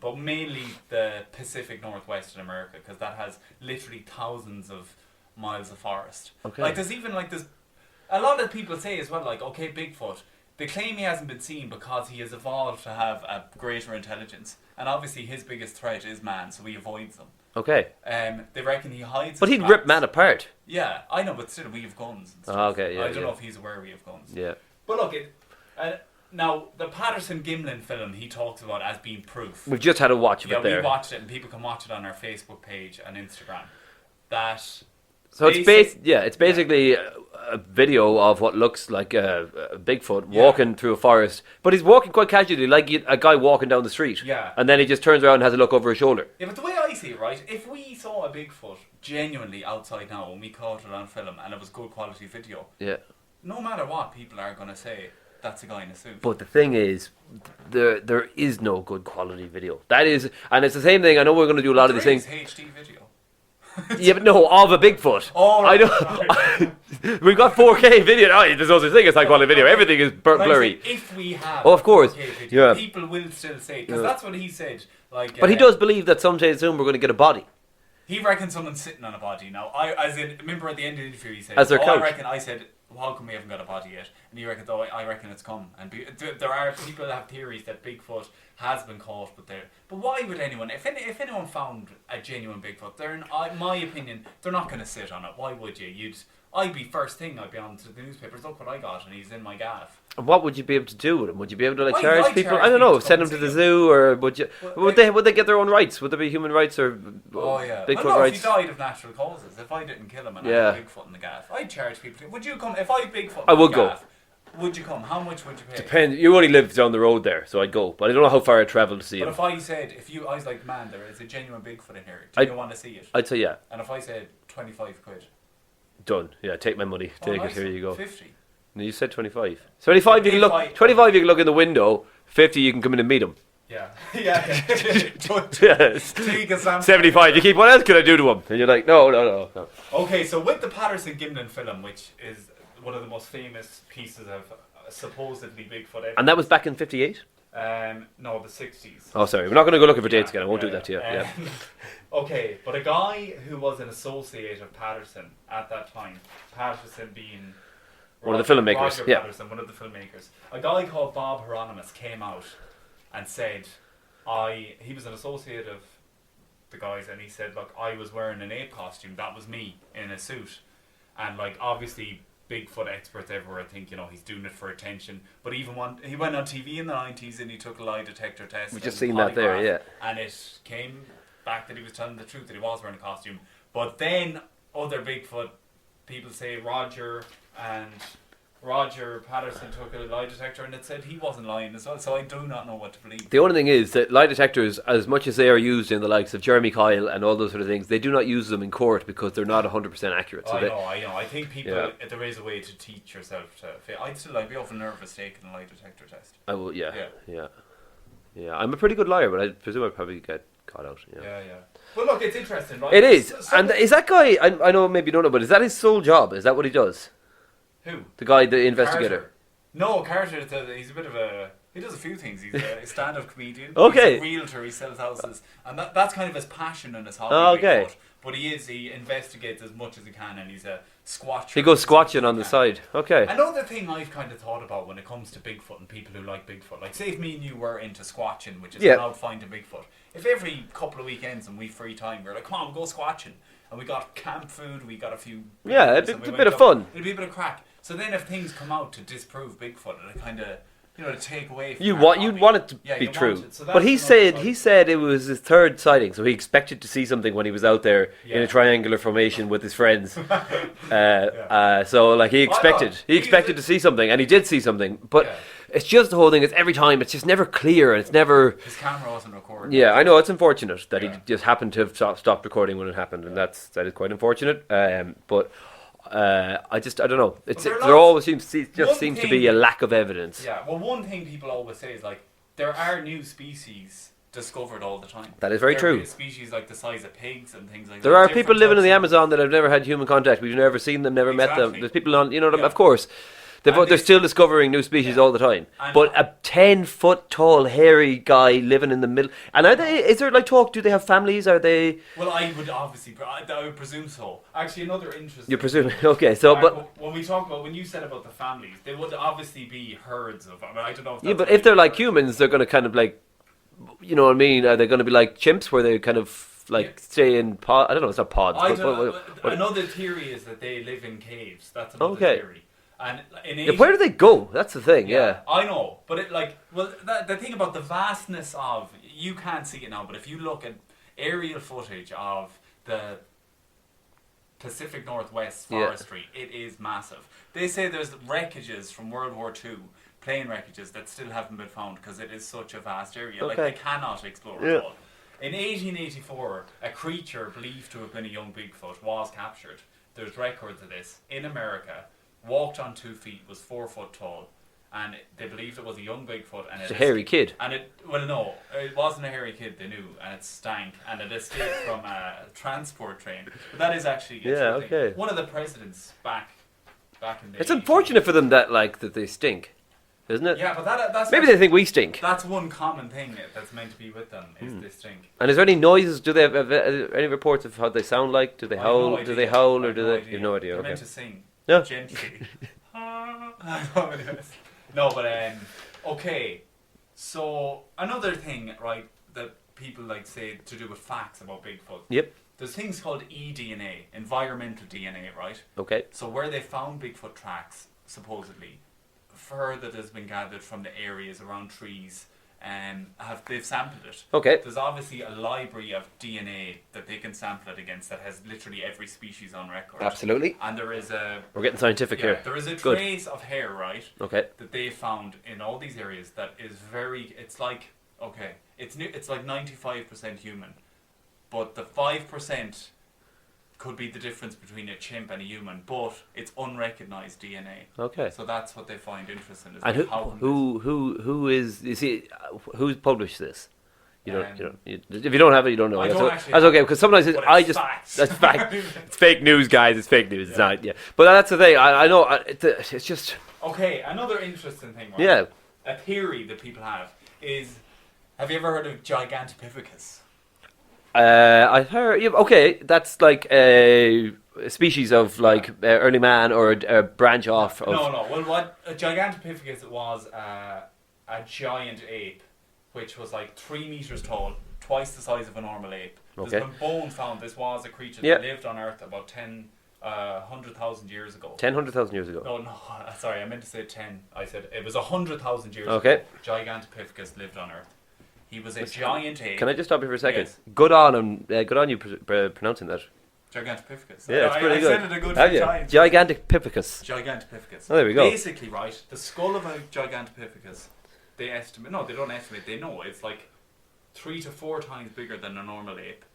But mainly the Pacific Northwest in America, because that has literally thousands of miles of forest. Okay. Like there's a lot of people say as well, like, okay, Bigfoot, they claim he hasn't been seen because he has evolved to have a greater intelligence, and obviously his biggest threat is man, so he avoids them. Okay. They reckon he hides. But he'd rip man apart. Yeah, I know, but still we have guns and stuff. Okay, yeah. I don't know if he's aware we have guns. Yeah. But look, now, the Patterson-Gimlin film he talks about as being proof. We've just had a watch of it there. Yeah, we watched it, and people can watch it on our Facebook page and Instagram. So it's basically a video of what looks like a Bigfoot walking through a forest, but he's walking quite casually, like a guy walking down the street. Yeah. And then he just turns around and has a look over his shoulder. Yeah, but the way I see it, right, if we saw a Bigfoot genuinely outside now and we caught it on film and it was good quality video, no matter what, people are going to say, that's a guy in a suit. But the thing is, there is no good quality video. That is, and it's the same thing. I know we're going to do a lot of these things. HD video. Yeah, but no, of a Bigfoot. Oh, I know. We've got 4K video. Oh, there's no such thing as high quality video. Everything is blurry. If we have, of course, 4K video, yeah. People will still say, because that's what he said. Like, but he does believe that someday soon we're going to get a body. He reckons someone's sitting on a body now. Remember at the end of the interview he said, as their couch. I said, well, how come we haven't got a body yet? And he reckons, I reckon it's come. And there are people that have theories that Bigfoot has been caught, but why would anyone? If anyone found a genuine Bigfoot, in my opinion, they're not going to sit on it. Why would you? I'd be first thing. I'd be on to the newspapers. Look what I got, and he's in my gaff. What would you be able to do with him? Would you be able to charge people? Charge I don't know. people Send them to the zoo, or would you? Would they get their own rights? Would there be human rights or Bigfoot rights? If he died of natural causes, if I didn't kill him and I had Bigfoot in the gaff, I'd charge people. Would you come if I had Bigfoot? I would go. Would you come? How much would you pay? Depends. You only live down the road there, so I'd go. But I don't know how far I'd travel to see him. But if I said, I was like, man, there is a genuine Bigfoot in here. Do you want to see it? I'd say yeah. And if I said 25 quid. Done. Yeah, take my money. Take it. Here you go. 50. No, you said 25. 25 you can look. 25 you can look in the window. 50 you can come in and meet him. Yeah. Yes. 75 you keep. What else could I do to him? And you're like, no. Okay, so with the Patterson-Gimlin film, which is one of the most famous pieces of supposedly Bigfoot evidence. And that was back in 58? No, the 60s. Oh, sorry. We're not going to go looking for dates again. I won't do that to you. Yeah. Okay, but a guy who was an associate of Patterson at that time, Patterson being one of the filmmakers. Roger Patterson, one of the filmmakers. A guy called Bob Hieronymus came out and said, he was an associate of the guys, and he said, look, I was wearing an ape costume. That was me in a suit. And like, obviously, Bigfoot experts everywhere think, he's doing it for attention. But he went on TV in the 90s and he took a lie detector test. We've just seen that there, yeah. And it came back that he was telling the truth, that he was wearing a costume. But then other Bigfoot people say Roger Patterson took a lie detector and it said he wasn't lying as well. So I do not know what to believe. The only thing is that lie detectors, as much as they are used in the likes of Jeremy Kyle and all those sort of things, they do not use them in court because they're not 100% accurate. So I know. I think people, there is a way to teach yourself to. I'd be awful nervous taking a lie detector test. I will, yeah. Yeah, I'm a pretty good liar, but I presume I'd probably get caught out. Yeah. Yeah. But look, it's interesting, right? It is. So- And is that guy, I know maybe you don't know, but is that his sole job? Is that what he does? Who? The guy, the investigator? Carter. No, Carter, he's a bit of a... He does a few things. He's a stand-up comedian. Okay. He's a realtor. He sells houses. And that's kind of his passion and his hobby. Oh, okay. Bigfoot. But he investigates as much as he can, and he's a squatcher. He goes squatching on the side. Okay. Another thing I've kind of thought about when it comes to Bigfoot and people who like Bigfoot, like say if me and you were into squatching, which is about finding Bigfoot, if every couple of weekends and we free time, we're like, come on, we'll go squatching, and we got camp food, we got a few... Yeah, it'd be a bit of fun. It'd be a bit of crack. So then if things come out to disprove Bigfoot, it kind of... to take away from You'd our want hobby. it to Yeah, be you true. want it. So But that's he another side. said it was his third sighting, so he expected to see something when he was out there in Yeah. a triangular formation with his friends. So like he expected to see something, and he did see something. But it's just the whole thing. It's every time. It's just never clear, and it's never. His camera wasn't recording. Yeah, I know it's unfortunate that he just happened to have stopped recording when it happened, and that is quite unfortunate. But I don't know. There always seems to be a lack of evidence. Yeah. Well, one thing people always say is like there are new species discovered all the time. That is very There true. are species like the size of pigs and things like that. There are people Different living in the types of- Amazon that have never had human contact. We've never seen them, never met them. Exactly. There's people on, Yeah. of course. They're And still discovering new species all the time. And- But a 10-foot tall, hairy guy living in the middle. And is there like talk? Do they have families? Are they? Well, I would obviously, I would presume so. Actually, another interesting. You're presuming. Okay, so but when we talk about when you said about the families, they would obviously be herds of. I mean, I don't know. If yeah, that's but what if they're you like prefer. humans, they're going to kind of like, you know what I mean? Are they going to be like chimps, where they kind of like stay in pod? I don't know. It's not pods. I but don't, what- another theory is that they live in caves. That's another Okay. theory. And in yeah, Asia, where do they go? That's the thing. Yeah. I know, but the thing about the vastness of you can't see it now, but if you look at aerial footage of the Pacific Northwest forestry, it is massive. They say there's wreckages from World War II, plane wreckages that still haven't been found because it is such a vast area. Like Okay. they cannot explore Yeah. it all. In 1884, a creature believed to have been a young Bigfoot was captured. There's records of this in America. Walked on 2 feet, was 4 foot tall, and they believed it was a young Bigfoot. And It's a hairy kid. And it wasn't a hairy kid. They knew, and it stank, and it escaped from a transport train. But that is actually okay. One of the presidents back in the. It's unfortunate for them that they stink, isn't it? Yeah, but that's Maybe they think we stink. that's one common thing that's meant to be with them is they stink. And is there any noises? Do they have any reports of how they sound like? Do they I have no howl? Do idea. they howl, I or do have they? no You have no idea. They're Okay. meant to sing No. gently. No, but okay. So another thing, right, that people like say to do with facts about Bigfoot. Yep. There's things called eDNA, environmental DNA, right? Okay. So where they found Bigfoot tracks, supposedly, fur that has been gathered from the areas around trees, they've sampled it. Okay. There's obviously a library of DNA that they can sample it against that has literally every species on record. Absolutely. And there is We're getting scientific here. there is a Good. trace of hair, right? Okay. That they found in all these areas that is it's like 95% human, but the 5% could be the difference between a chimp and a human, but it's unrecognized DNA. Okay. So that's what they find interesting. Is And like how come who is you see who's published this? You don't Um, if you don't have it, you don't know. I That's, don't o- actually that's have okay it, because sometimes but I it's just facts. that's fact. It's fake news, guys. It's fake news. It's not. Yeah. But that's the thing. I know. It's just Okay, another interesting thing, right? yeah. A theory that people have is, have you ever heard of Gigantopithecus? I heard. Yeah, okay, that's like a species of like early man or a branch off of. No. Well, what a Gigantopithecus was a giant ape, which was like 3 meters tall, twice the size of a normal ape. Okay. There's been bone found. This was a creature Yeah. that lived on Earth about 100,000 years ago. 100,000 years ago. No, sorry, I meant to say 10. I said it was 100,000 years Okay. ago. Gigantopithecus lived on Earth. He was a giant ape. Can I just stop you for a second? Yes. Good on you pronouncing that. Gigantopithecus. Yeah, it's pretty I good. said it a good Have few you? times. Gigantopithecus. Gigantopithecus. Oh, there we go. Basically, right, the skull of a Gigantopithecus, they estimate, no, they don't estimate, they know it's like 3 to 4 times bigger than a normal ape.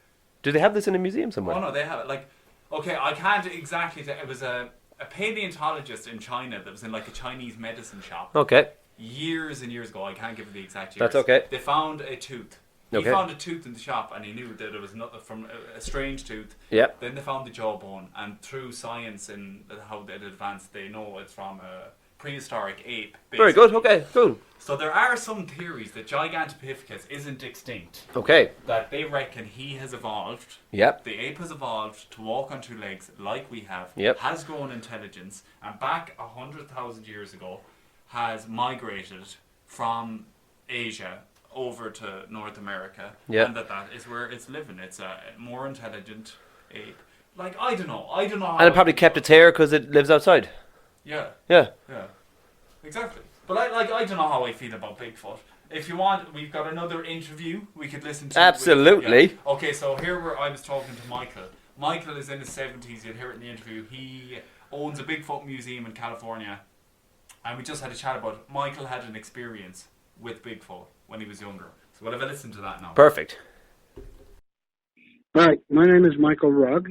Do they have this in a museum somewhere? Oh no, they have it. Like, okay, I can't exactly say, it was a paleontologist in China that was in like a Chinese medicine shop. Okay. years and years ago. I can't give you the exact years. That's okay. They found a tooth. He Okay. found a tooth in the shop, and he knew that it was not from a strange tooth. Yep. Then they found the jawbone, and through science and how it advanced, they know it's from a prehistoric ape. Very good. Okay. Cool. So there are some theories that Gigantopithecus isn't extinct. Okay. That they reckon he has evolved. Yep. The ape has evolved to walk on two legs like we have. Yep. Has grown intelligence, and back 100,000 years ago, has migrated from Asia over to North America, Yep. and that is where it's living. It's a more intelligent ape. Like, I don't know. And it probably kept its hair because it lives outside. Yeah. Yeah. Yeah. Exactly. But I don't know how I feel about Bigfoot. If you want, we've got another interview we could listen to. Absolutely. Yeah. Okay, so here I was talking to Michael. Michael is in his 70s. You'll hear it in the interview. He owns a Bigfoot museum in California. And we just had a chat about Michael had an experience with Bigfoot when he was younger. So we'll have a listen to that now. Perfect. Hi, my name is Michael Rugg.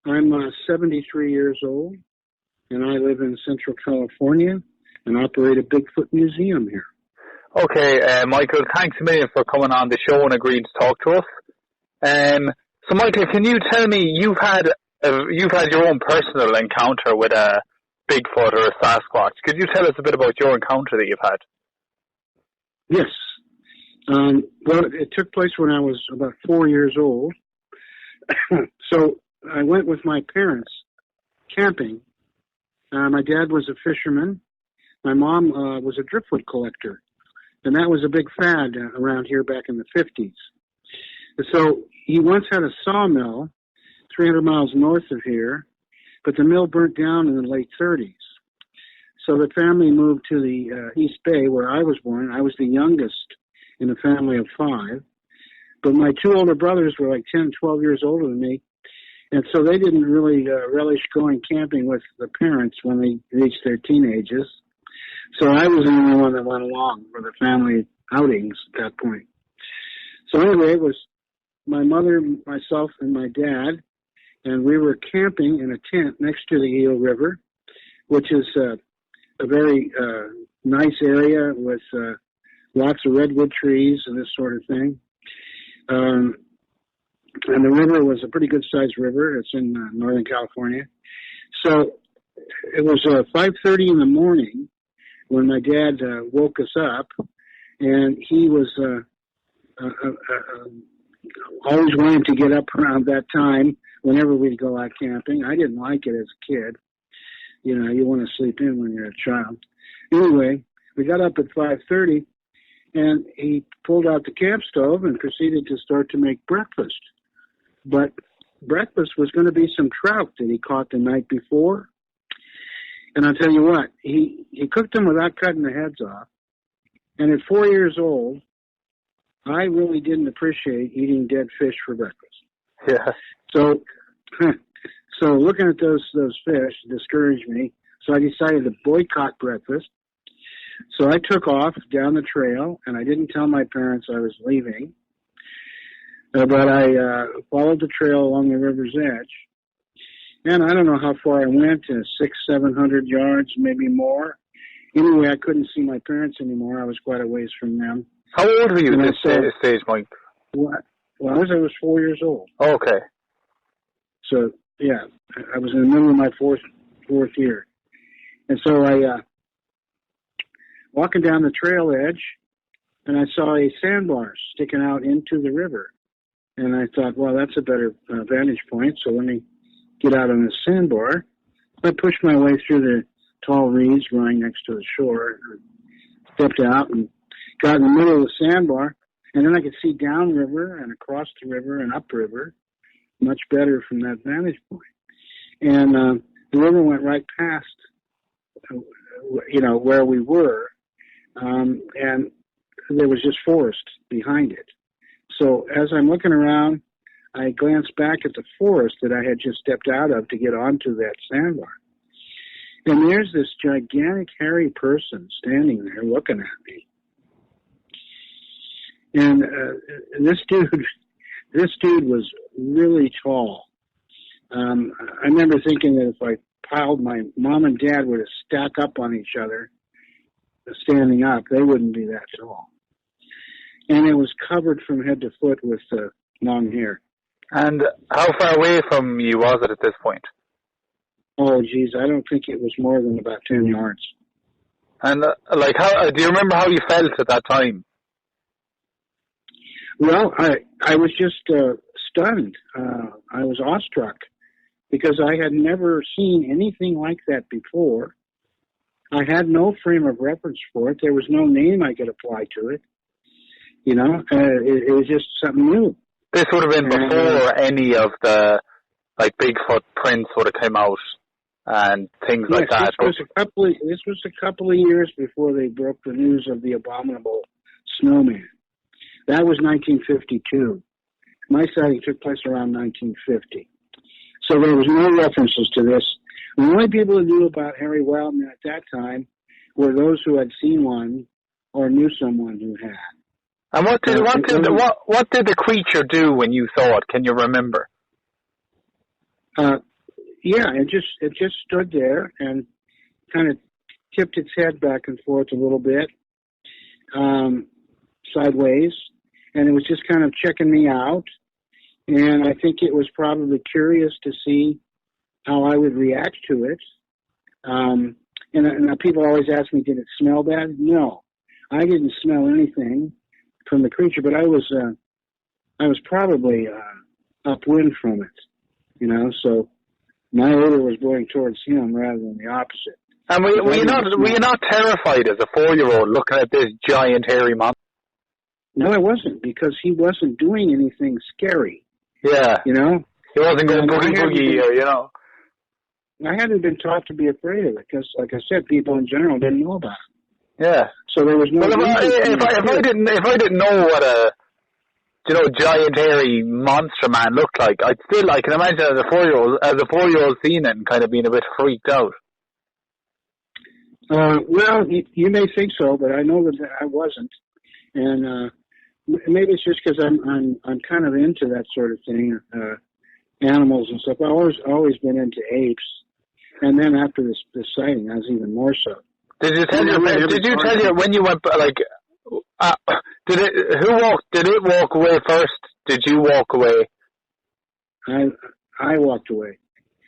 I'm 73 years old, and I live in Central California and operate a Bigfoot museum here. Okay, Michael, thanks a million for coming on the show and agreeing to talk to us. So, Michael, can you tell me you've had your own personal encounter with a Bigfoot or a Sasquatch? Could you tell us a bit about your encounter that you've had? Yes. Well, it took place when I was about 4 years old. So I went with my parents camping. My dad was a fisherman. My mom was a driftwood collector. And that was a big fad around here back in the 50s. So he once had a sawmill 300 miles north of here, but the mill burnt down in the late 30s. So the family moved to the East Bay where I was born. I was the youngest in a family of 5. But my 2 older brothers were like 10, 12 years older than me. And so they didn't really relish going camping with the parents when they reached their teenagers. So I was the only one that went along for the family outings at that point. So anyway, it was my mother, myself, and my dad. And we were camping in a tent next to the Eel River, which is a very nice area with lots of redwood trees and this sort of thing. And the river was a pretty good-sized river. It's in Northern California. So it was 5:30 in the morning when my dad woke us up, and he was always wanting to get up around that time whenever we'd go out camping. I didn't like it as a kid. You know, you want to sleep in when you're a child. Anyway, we got up at 5:30, and he pulled out the camp stove and proceeded to start to make breakfast. But breakfast was going to be some trout that he caught the night before. And I'll tell you what, he cooked them without cutting the heads off. And at 4 years old, I really didn't appreciate eating dead fish for breakfast. Yeah. So looking at those fish discouraged me. So I decided to boycott breakfast. So I took off down the trail, and I didn't tell my parents I was leaving. But I followed the trail along the river's edge. And I don't know how far I went, 600-700 yards, maybe more. Anyway, I couldn't see my parents anymore. I was quite a ways from them. How old were you And at this stage, Mike? Well, I was 4 years old. Okay. So, yeah, I was in the middle of my fourth year. And so I, walking down the trail edge, and I saw a sandbar sticking out into the river. And I thought, well, that's a better vantage point, so let me get out on this sandbar. I pushed my way through the tall reeds growing next to the shore, and stepped out and got in the middle of the sandbar, and then I could see downriver and across the river and upriver much better from that vantage point. And the river went right past, where we were, and there was just forest behind it. So as I'm looking around, I glanced back at the forest that I had just stepped out of to get onto that sandbar. And there's this gigantic hairy person standing there looking at me. And this dude was really tall. I remember thinking that if I piled my mom and dad were to stack up on each other, standing up, they wouldn't be that tall. And it was covered from head to foot with long hair. And how far away from you was it at this point? Oh, geez, I don't think it was more than about 10 yards. And how do you remember how you felt at that time? Well, I was just stunned. I was awestruck because I had never seen anything like that before. I had no frame of reference for it. There was no name I could apply to it. You know, it was just something new. This would have been before any of the Bigfoot prints would have come out and things like that. This was a couple of years before they broke the news of the abominable snowman. That was 1952. My sighting took place around 1950. So there was no references to this. The only people who knew about Harry Wildman at that time were those who had seen one or knew someone who had. And what did the creature do when you saw it? Can you remember? Yeah, it just stood there and kind of tipped its head back and forth a little bit, sideways, and it was just kind of checking me out. And I think it was probably curious to see how I would react to it. And people always ask me, did it smell bad? No, I didn't smell anything from the creature, but I was probably upwind from it, you know, so my odor was blowing towards him rather than the opposite. And were you not terrified as a 4-year-old looking at this giant hairy monster? No, I wasn't, because he wasn't doing anything scary. Yeah. You know? He wasn't going boogie-boogie, you know. I hadn't been taught to be afraid of it, because, like I said, people in general didn't know about it. Yeah. So there was no. Well, if I didn't know what a giant hairy monster man looked like, I can imagine as a 4-year-old seeing it and kind of being a bit freaked out. Well, you may think so, but I know that I wasn't, and maybe it's just because I'm kind of into that sort of thing, animals and stuff. I've always been into apes, and then after this sighting, I was even more so. Did you tell you when you went did it walk away first? Did you walk away? I walked away.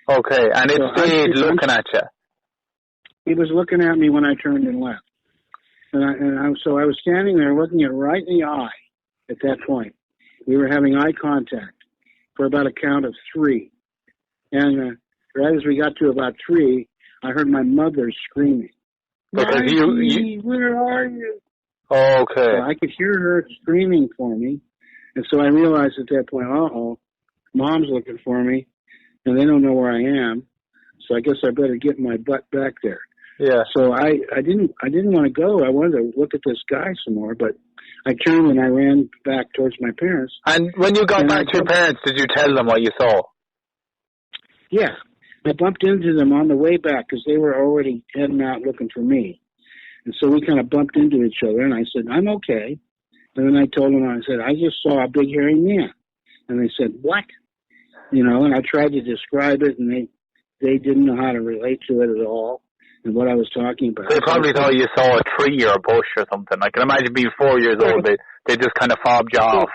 Okay, and it stayed looking at you. It was looking at me when I turned and left, so I was standing there looking it right in the eye. At that point, we were having eye contact for about a count of 3, and right as we got to about 3, I heard my mother screaming. Because where are you? Oh, okay. So I could hear her screaming for me, and so I realized at that point, Mom's looking for me, and they don't know where I am. So I guess I better get my butt back there. Yeah. So I didn't want to go. I wanted to look at this guy some more, but I turned and I ran back towards my parents. And when you got back to your parents, did you tell them what you saw? Yeah. I bumped into them on the way back because they were already heading out looking for me. And so we kind of bumped into each other, and I said, I'm okay. And then I told them, I said, I just saw a big hairy man. And they said, what? You know, and I tried to describe it, and they didn't know how to relate to it at all and what I was talking about. They probably thought you saw a tree or a bush or something. I can imagine being 4 years old, they just kind of fobbed you off.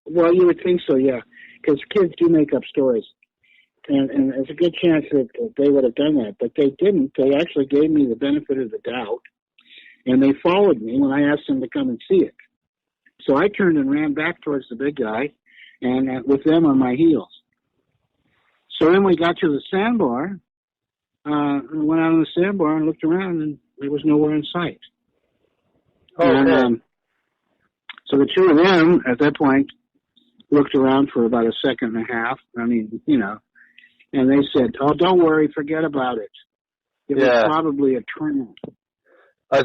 Well, you would think so, yeah, because kids do make up stories. And there's a good chance that they would have done that, but they didn't. They actually gave me the benefit of the doubt, and they followed me when I asked them to come and see it. So I turned and ran back towards the big guy, and with them on my heels. So then we got to the sandbar, and went out on the sandbar and looked around, and there was nowhere in sight. Okay. And, so the two of them, at that point, looked around for about a second and a half. I mean, you know, and they said, "Oh, don't worry, forget about it. It was probably a trend." I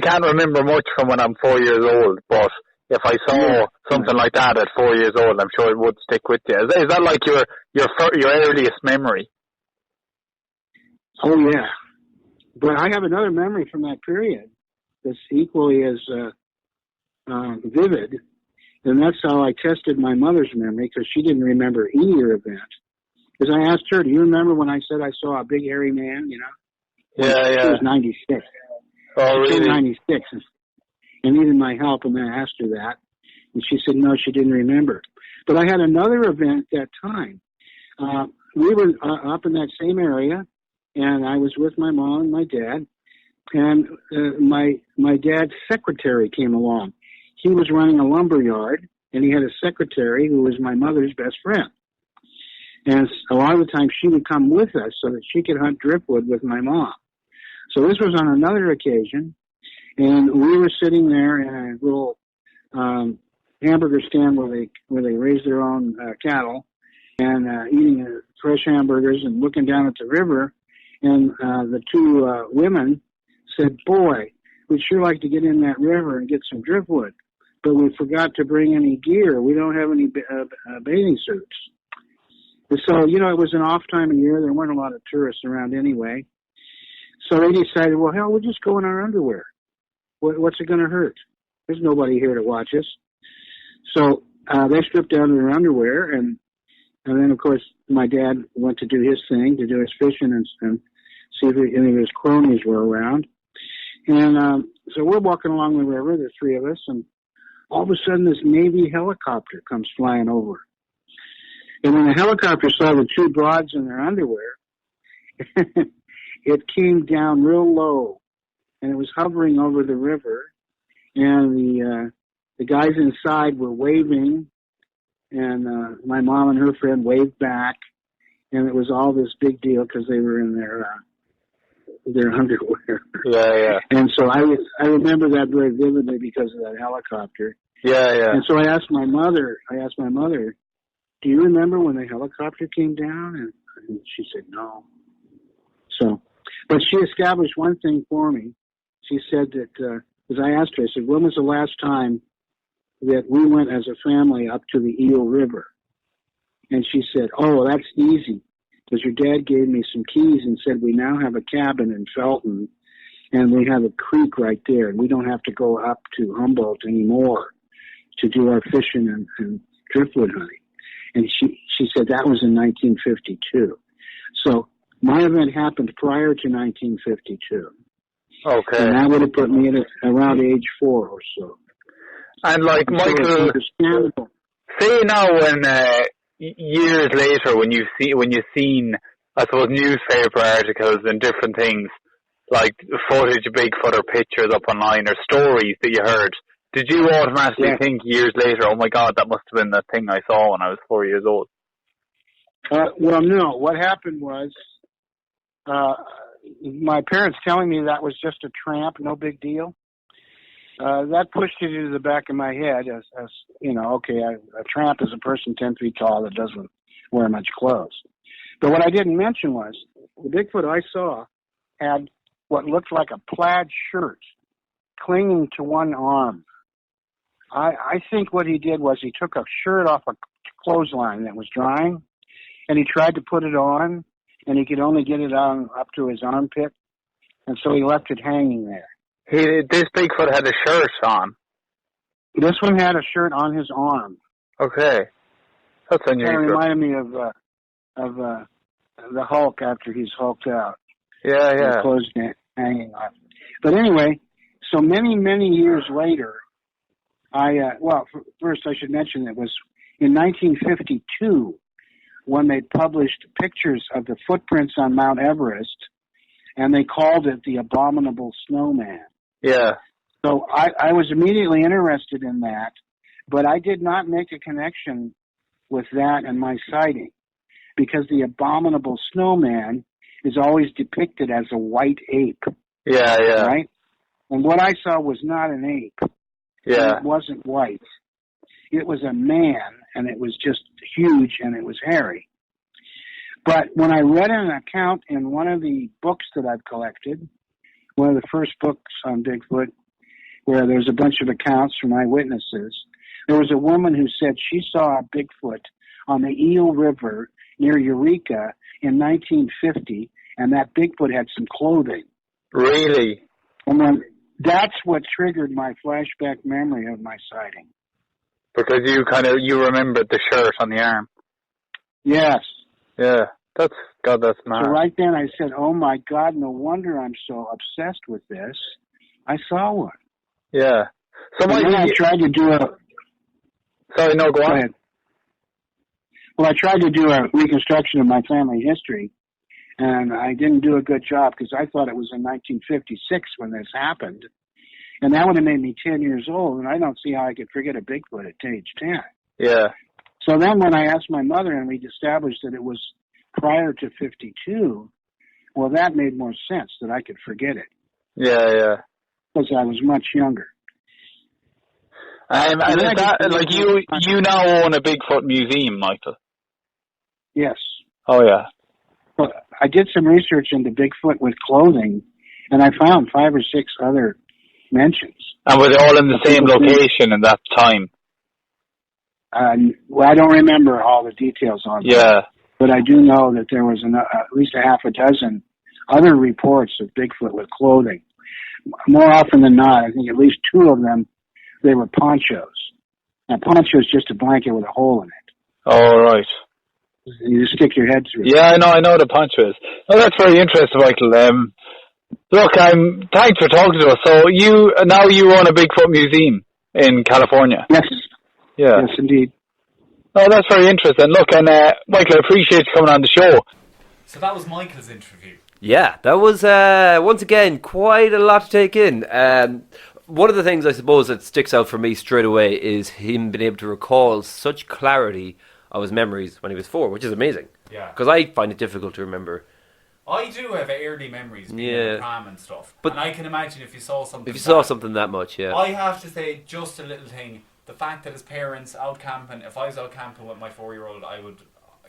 can't remember much from when I'm 4 years old, but if I saw something like that at 4 years old, I'm sure it would stick with you. Is that like your earliest memory? Oh yeah, but I have another memory from that period that's equally as vivid, and that's how I tested my mother's memory, because she didn't remember either event. Because I asked her, "Do you remember when I said I saw a big hairy man?" You know, Yeah. She was 96. Oh, She turned really? 96 and needed my help, and I asked her that. And she said, no, she didn't remember. But I had another event that time. We were up in that same area, and I was with my mom and my dad, and my dad's secretary came along. He was running a lumber yard, and he had a secretary who was my mother's best friend. And a lot of the time she would come with us so that she could hunt driftwood with my mom. So this was on another occasion, and we were sitting there in a little hamburger stand where they raise their own cattle, and eating fresh hamburgers and looking down at the river. And the two women said, "Boy, we'd sure like to get in that river and get some driftwood, but we forgot to bring any gear. We don't have any bathing suits." And so, it was an off time of year. There weren't a lot of tourists around anyway. So they decided, well, hell, we'll just go in our underwear. What's it going to hurt? There's nobody here to watch us. So they stripped down to their underwear, and then, of course, my dad went to do his thing, to do his fishing and see if any of his cronies were around. And so we're walking along the river, the three of us, and all of a sudden this Navy helicopter comes flying over. And when the helicopter saw the two broads in their underwear, it came down real low, and it was hovering over the river, and the guys inside were waving, and my mom and her friend waved back, and it was all this big deal because they were in their underwear. Yeah. And so I remember that very vividly because of that helicopter. Yeah. And so I asked my mother, "Do you remember when the helicopter came down?" And she said, "No." So, but she established one thing for me. She said that, as I asked her, I said, "When was the last time that we went as a family up to the Eel River?" And she said, "Oh, that's easy, because your dad gave me some keys and said we now have a cabin in Felton, and we have a creek right there, and we don't have to go up to Humboldt anymore to do our fishing and driftwood hunting." And she said that was in 1952. So my event happened prior to 1952. Okay. And that would have put me at around age 4 or so. And like, And so it's Michael, understandable. say now when years later, when you've seen, I suppose, newspaper articles and different things, like footage of Bigfoot or pictures up online or stories that you heard, did you automatically think years later, "Oh my God, that must have been the thing I saw when I was 4 years old"? Well, no. What happened was my parents telling me that was just a tramp, no big deal. That pushed it into the back of my head as okay, a tramp is a person 10 feet tall that doesn't wear much clothes. But what I didn't mention was the Bigfoot I saw had what looked like a plaid shirt clinging to one arm. I think what he did was he took a shirt off a clothesline that was drying, and he tried to put it on, and he could only get it on up to his armpit, and so he left it hanging there. This Bigfoot had a shirt on. This one had a shirt on his arm. Okay, that's unusual. It reminded me of the Hulk after he's hulked out. Yeah. His clothes hanging off. But anyway, so many years later, first I should mention it was in 1952 when they published pictures of the footprints on Mount Everest, and they called it the Abominable Snowman. Yeah. So I was immediately interested in that, but I did not make a connection with that and my sighting, because the Abominable Snowman is always depicted as a white ape. Yeah. Right? And what I saw was not an ape. Yeah. It wasn't white. It was a man, and it was just huge, and it was hairy. But when I read an account in one of the books that I've collected, one of the first books on Bigfoot, where there's a bunch of accounts from eyewitnesses, there was a woman who said she saw a Bigfoot on the Eel River near Eureka in 1950, and that Bigfoot had some clothing. Really? And then that's what triggered my flashback memory of my sighting. Because you remembered the shirt on the arm. Yes. Yeah. That's mad. So right then I said, "Oh my God, no wonder I'm so obsessed with this." I saw one. Yeah. So And then I tried to do a... Sorry, no, go Go on. ahead. Well, I tried to do a reconstruction of my family history, and I didn't do a good job because I thought it was in 1956 when this happened. And that would have made me 10 years old, and I don't see how I could forget a Bigfoot at age 10. Yeah. So then when I asked my mother and we established that it was prior to 52, well, that made more sense that I could forget it Yeah. because I was much younger. And is that, like, you now own a Bigfoot museum, Michael? Yes. Oh, yeah. Well, I did some research into Bigfoot with clothing, and I found 5 or 6 other mentions. And were they all in the same location in that time? Well, I don't remember all the details on that. Yeah. But I do know that there was at least a half a dozen other reports of Bigfoot with clothing. More often than not, I think at least 2 of them, they were ponchos. Now, poncho is just a blanket with a hole in it. Oh, right. You just stick your head through. Yeah, I know the poncho is. Oh, that's very interesting, Michael. Look, thanks for talking to us. So you own a Bigfoot museum in California? Yes. Yeah. Yes, indeed. Oh, that's very interesting. Look, and Michael, I appreciate you coming on the show. So that was Michael's interview. Yeah, that was, once again, quite a lot to take in. One of the things I suppose that sticks out for me straight away is him being able to recall such clarity of his memories when he was 4, which is amazing. Yeah. Because I find it difficult to remember. I do have early memories being in the pram and stuff. But and I can imagine if you saw something. If you saw something that much, yeah. I have to say, just a little thing. The fact that his parents out camping, if I was out camping with my 4-year-old, I would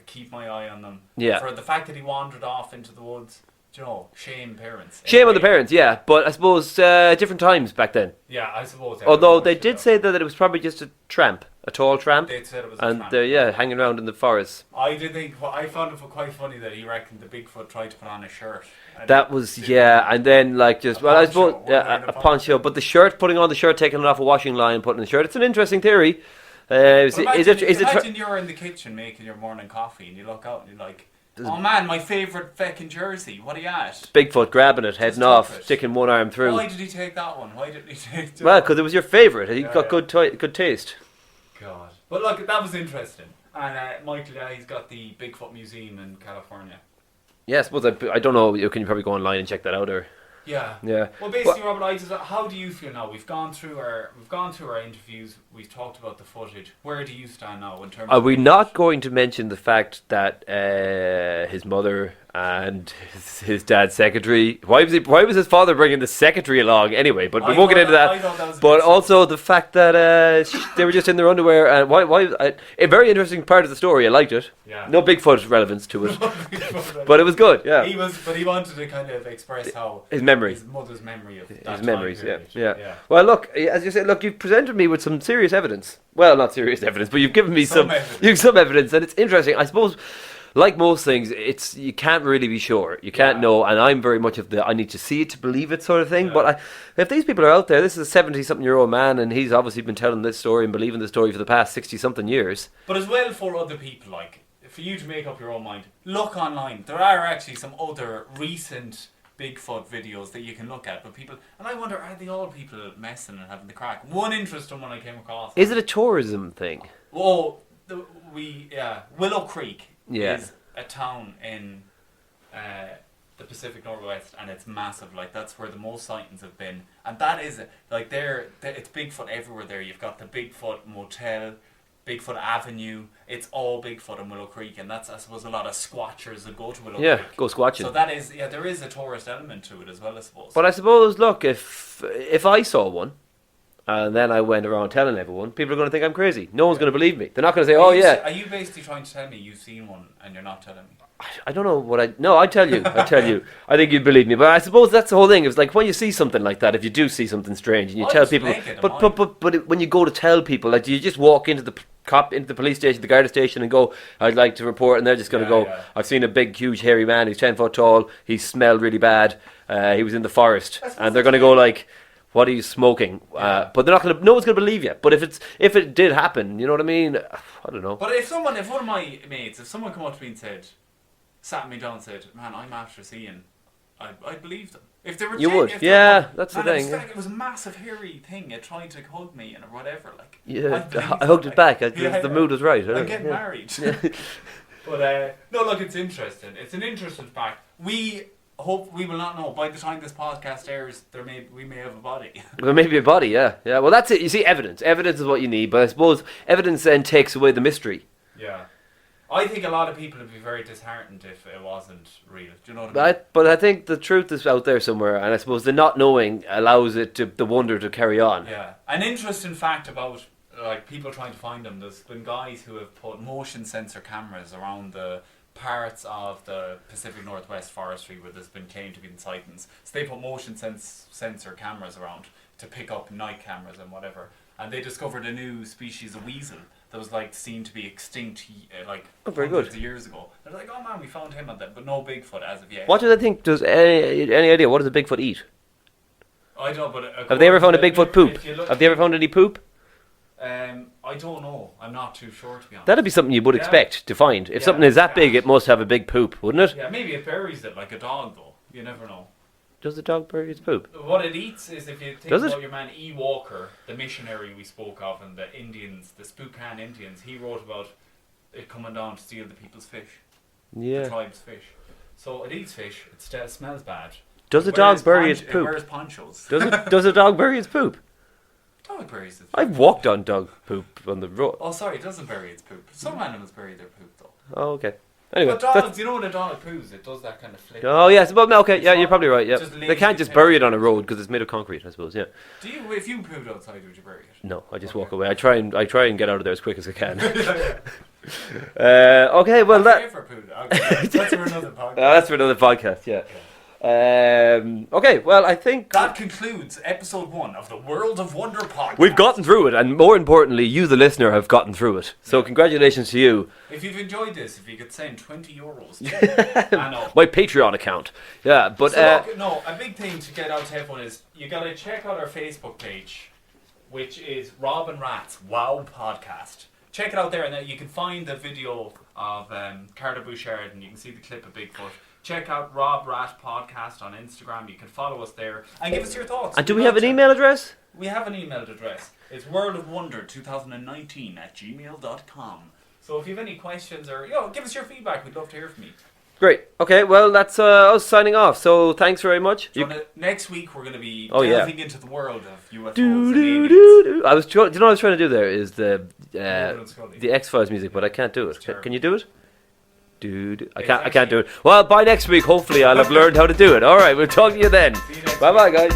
keep my eye on them. Yeah. For the fact that he wandered off into the woods, you know, shame parents. Shame on the parents, yeah. But I suppose different times back then. Yeah, I suppose. Although they did say that it was probably just a tramp, a tall tramp. They said it was a and tramp. hanging around in the forest. I did think, I found it quite funny that he reckoned the Bigfoot tried to put on a shirt. That was, and then like just, I suppose, a poncho. But the shirt, putting on the shirt, taking it off a washing line, putting on the shirt, it's an interesting theory. Imagine you're in the kitchen making your morning coffee and you look out and you're like, oh man, my favourite feckin' jersey, what are you at? Bigfoot grabbing it, heading off, sticking one arm through. Why did he take that one? Why didn't he take that? Well, because it was your favourite. He got good taste. God. But look, that was interesting. And Michael, he's got the Bigfoot Museum in California. Yeah, I suppose I don't know. Can you probably go online and check that out, or? Yeah. Yeah. Well, basically, Robert, how do you feel now? We've gone through our interviews. We've talked about the footage. Where do you stand now in terms? Are we not going to mention the fact that his mother and his dad's secretary? Why was his father bringing the secretary along anyway? But we won't get into that. But also the fact that they were just in their underwear. And a very interesting part of the story. I liked it. Yeah. No Bigfoot relevance to it, but it was good. Yeah. But he wanted to kind of express how his mother's memory of that his memories. time Yeah. Well, look, as you said, you've presented me with some serious evidence. Well, not serious evidence, but you've given me some evidence, and it's interesting. I suppose, like most things, you can't really be sure. You can't know, and I'm very much of the I need to see it to believe it sort of thing. Yeah. But if these people are out there, this is a 70-something-year-old man, and he's obviously been telling this story and believing the story for the past 60-something years. But as well for other people, like, for you to make up your own mind, look online. There are actually some other recent Bigfoot videos that you can look at, but people, and I wonder, are they all people messing and having the crack? One interesting one I came across. Is it a tourism thing? Oh, Willow Creek is a town in the Pacific Northwest, and it's massive. Like, that's where the most sightings have been, and that is it. Like, it's Bigfoot everywhere there. You've got the Bigfoot Motel, Bigfoot Avenue. It's all Bigfoot in Willow Creek, and that's, I suppose, a lot of squatchers that go to Willow Creek. Yeah, go squatching. So that is, there is a tourist element to it as well, I suppose. But I suppose, look, if I saw one, and then I went around telling everyone, people are going to think I'm crazy. No one's going to believe me. They're not going to say, Are you basically trying to tell me you've seen one and you're not telling me? I don't know what I tell you. I think you'd believe me. But I suppose that's the whole thing. It's like when you see something like that, if you do see something strange and you tell people, but when you go to tell people, like, do you just walk into the police station, the guard station, and go, I'd like to report, and they're just going to go, I've seen a big, huge, hairy man, he's 10 foot tall, he smelled really bad, he was in the forest, and they're going to go like, what are you smoking? But they're not going to. No one's going to believe you. But if it did happen, you know what I mean? I don't know. But if one of my mates, if someone come up to me and sat me down and said, man, I'm after seeing I believe them. If they were You would, if they yeah, were, that's the man, thing. It was a massive hairy thing. It tried to hug me and whatever. Like, Yeah, believe I hugged them, it back. yeah, The mood was right. I'm getting married. But no, look, it's interesting. It's an interesting fact. We hope we will not know by the time this podcast airs. We may have a body. Well, maybe a body, yeah. Well, that's it. You see, evidence. Evidence is what you need, but I suppose evidence then takes away the mystery. Yeah. I think a lot of people would be very disheartened if it wasn't real. Do you know what I mean? But I think the truth is out there somewhere, and I suppose the not knowing allows the wonder to carry on. Yeah. An interesting fact about people trying to find them, there's been guys who have put motion sensor cameras around the parts of the Pacific Northwest forestry where there's been claimed to be sightings. So they put motion sensor cameras around to pick up night cameras and whatever. And they discovered a new species of weasel that was seen to be extinct very hundreds good. of years ago. They're like, oh man, we found him on that, but no Bigfoot as of yet. What do they think? Does any idea what does a Bigfoot eat? I don't. But Have they ever found a Bigfoot poop? Have they ever found any poop? I don't know. I'm not too sure, to be honest. That'd be something you would expect to find. If something is that big, it must have a big poop, wouldn't it? Yeah, maybe it buries it like a dog, though. You never know. Does the dog bury its poop? What it eats is, if you think Does it? about your man E. Walker, the missionary we spoke of, and the Indians, the Spokane Indians, he wrote about it coming down to steal the people's fish, the Yeah. tribe's fish. So it eats fish, it smells bad. Does a It dog wears bury its It poop? wears ponchos. Does a dog bury its poop? Dog buries its poop. I've walked on dog poop on the road. Oh, sorry, it doesn't bury its poop. Some animals bury their poop, though. Oh, okay. Anyway, But dogs, you know when a dog poos, it does that kind of flip. oh yes, but okay, yeah, It's you're probably right. Yeah, just they can't just bury it on a road because it's made of concrete, I suppose. Yeah. Do you, if you pooped outside, would you bury it? No, I just Okay. walk away. I try and get out of there as quick as I can. Okay, well Have you that ever pooed? Okay, that's for another podcast. that's for another podcast. Yeah. Okay, well I think That concludes episode 1 of the World of Wonder podcast. we've gotten through it, and more importantly, you, the listener, have gotten through it. So congratulations to you. If you've enjoyed this, if you could send €20 to I know. My Patreon account. Yeah, but So look, no, a big thing to get out to everyone is you got to check out our Facebook page, which is Rob and Rat's Wow Podcast. Check it out there, and then you can find the video of Carter Bouchard, and you can see the clip of Bigfoot. Check out Rob Rat Podcast on Instagram. You can follow us there and give us your thoughts. and do we have an email address? We have an email address. It's worldofwonder2019@gmail.com. So if you have any questions or give us your feedback, we'd love to hear from you. Great. Okay, well that's us signing off. So thanks very much. Next week we're going to be Oh, yeah. delving into the world of UFOs Do, and do, aliens. do, do. Do you know what I was trying to do there? Is the Mulder and Scully. the X-Files music, but I can't do it. terrible. Can you do it? Dude, I It's can't do it. Well, by next week, hopefully, I'll have learned how to do it. All right, we'll talk to you then. See you next Bye, bye, guys.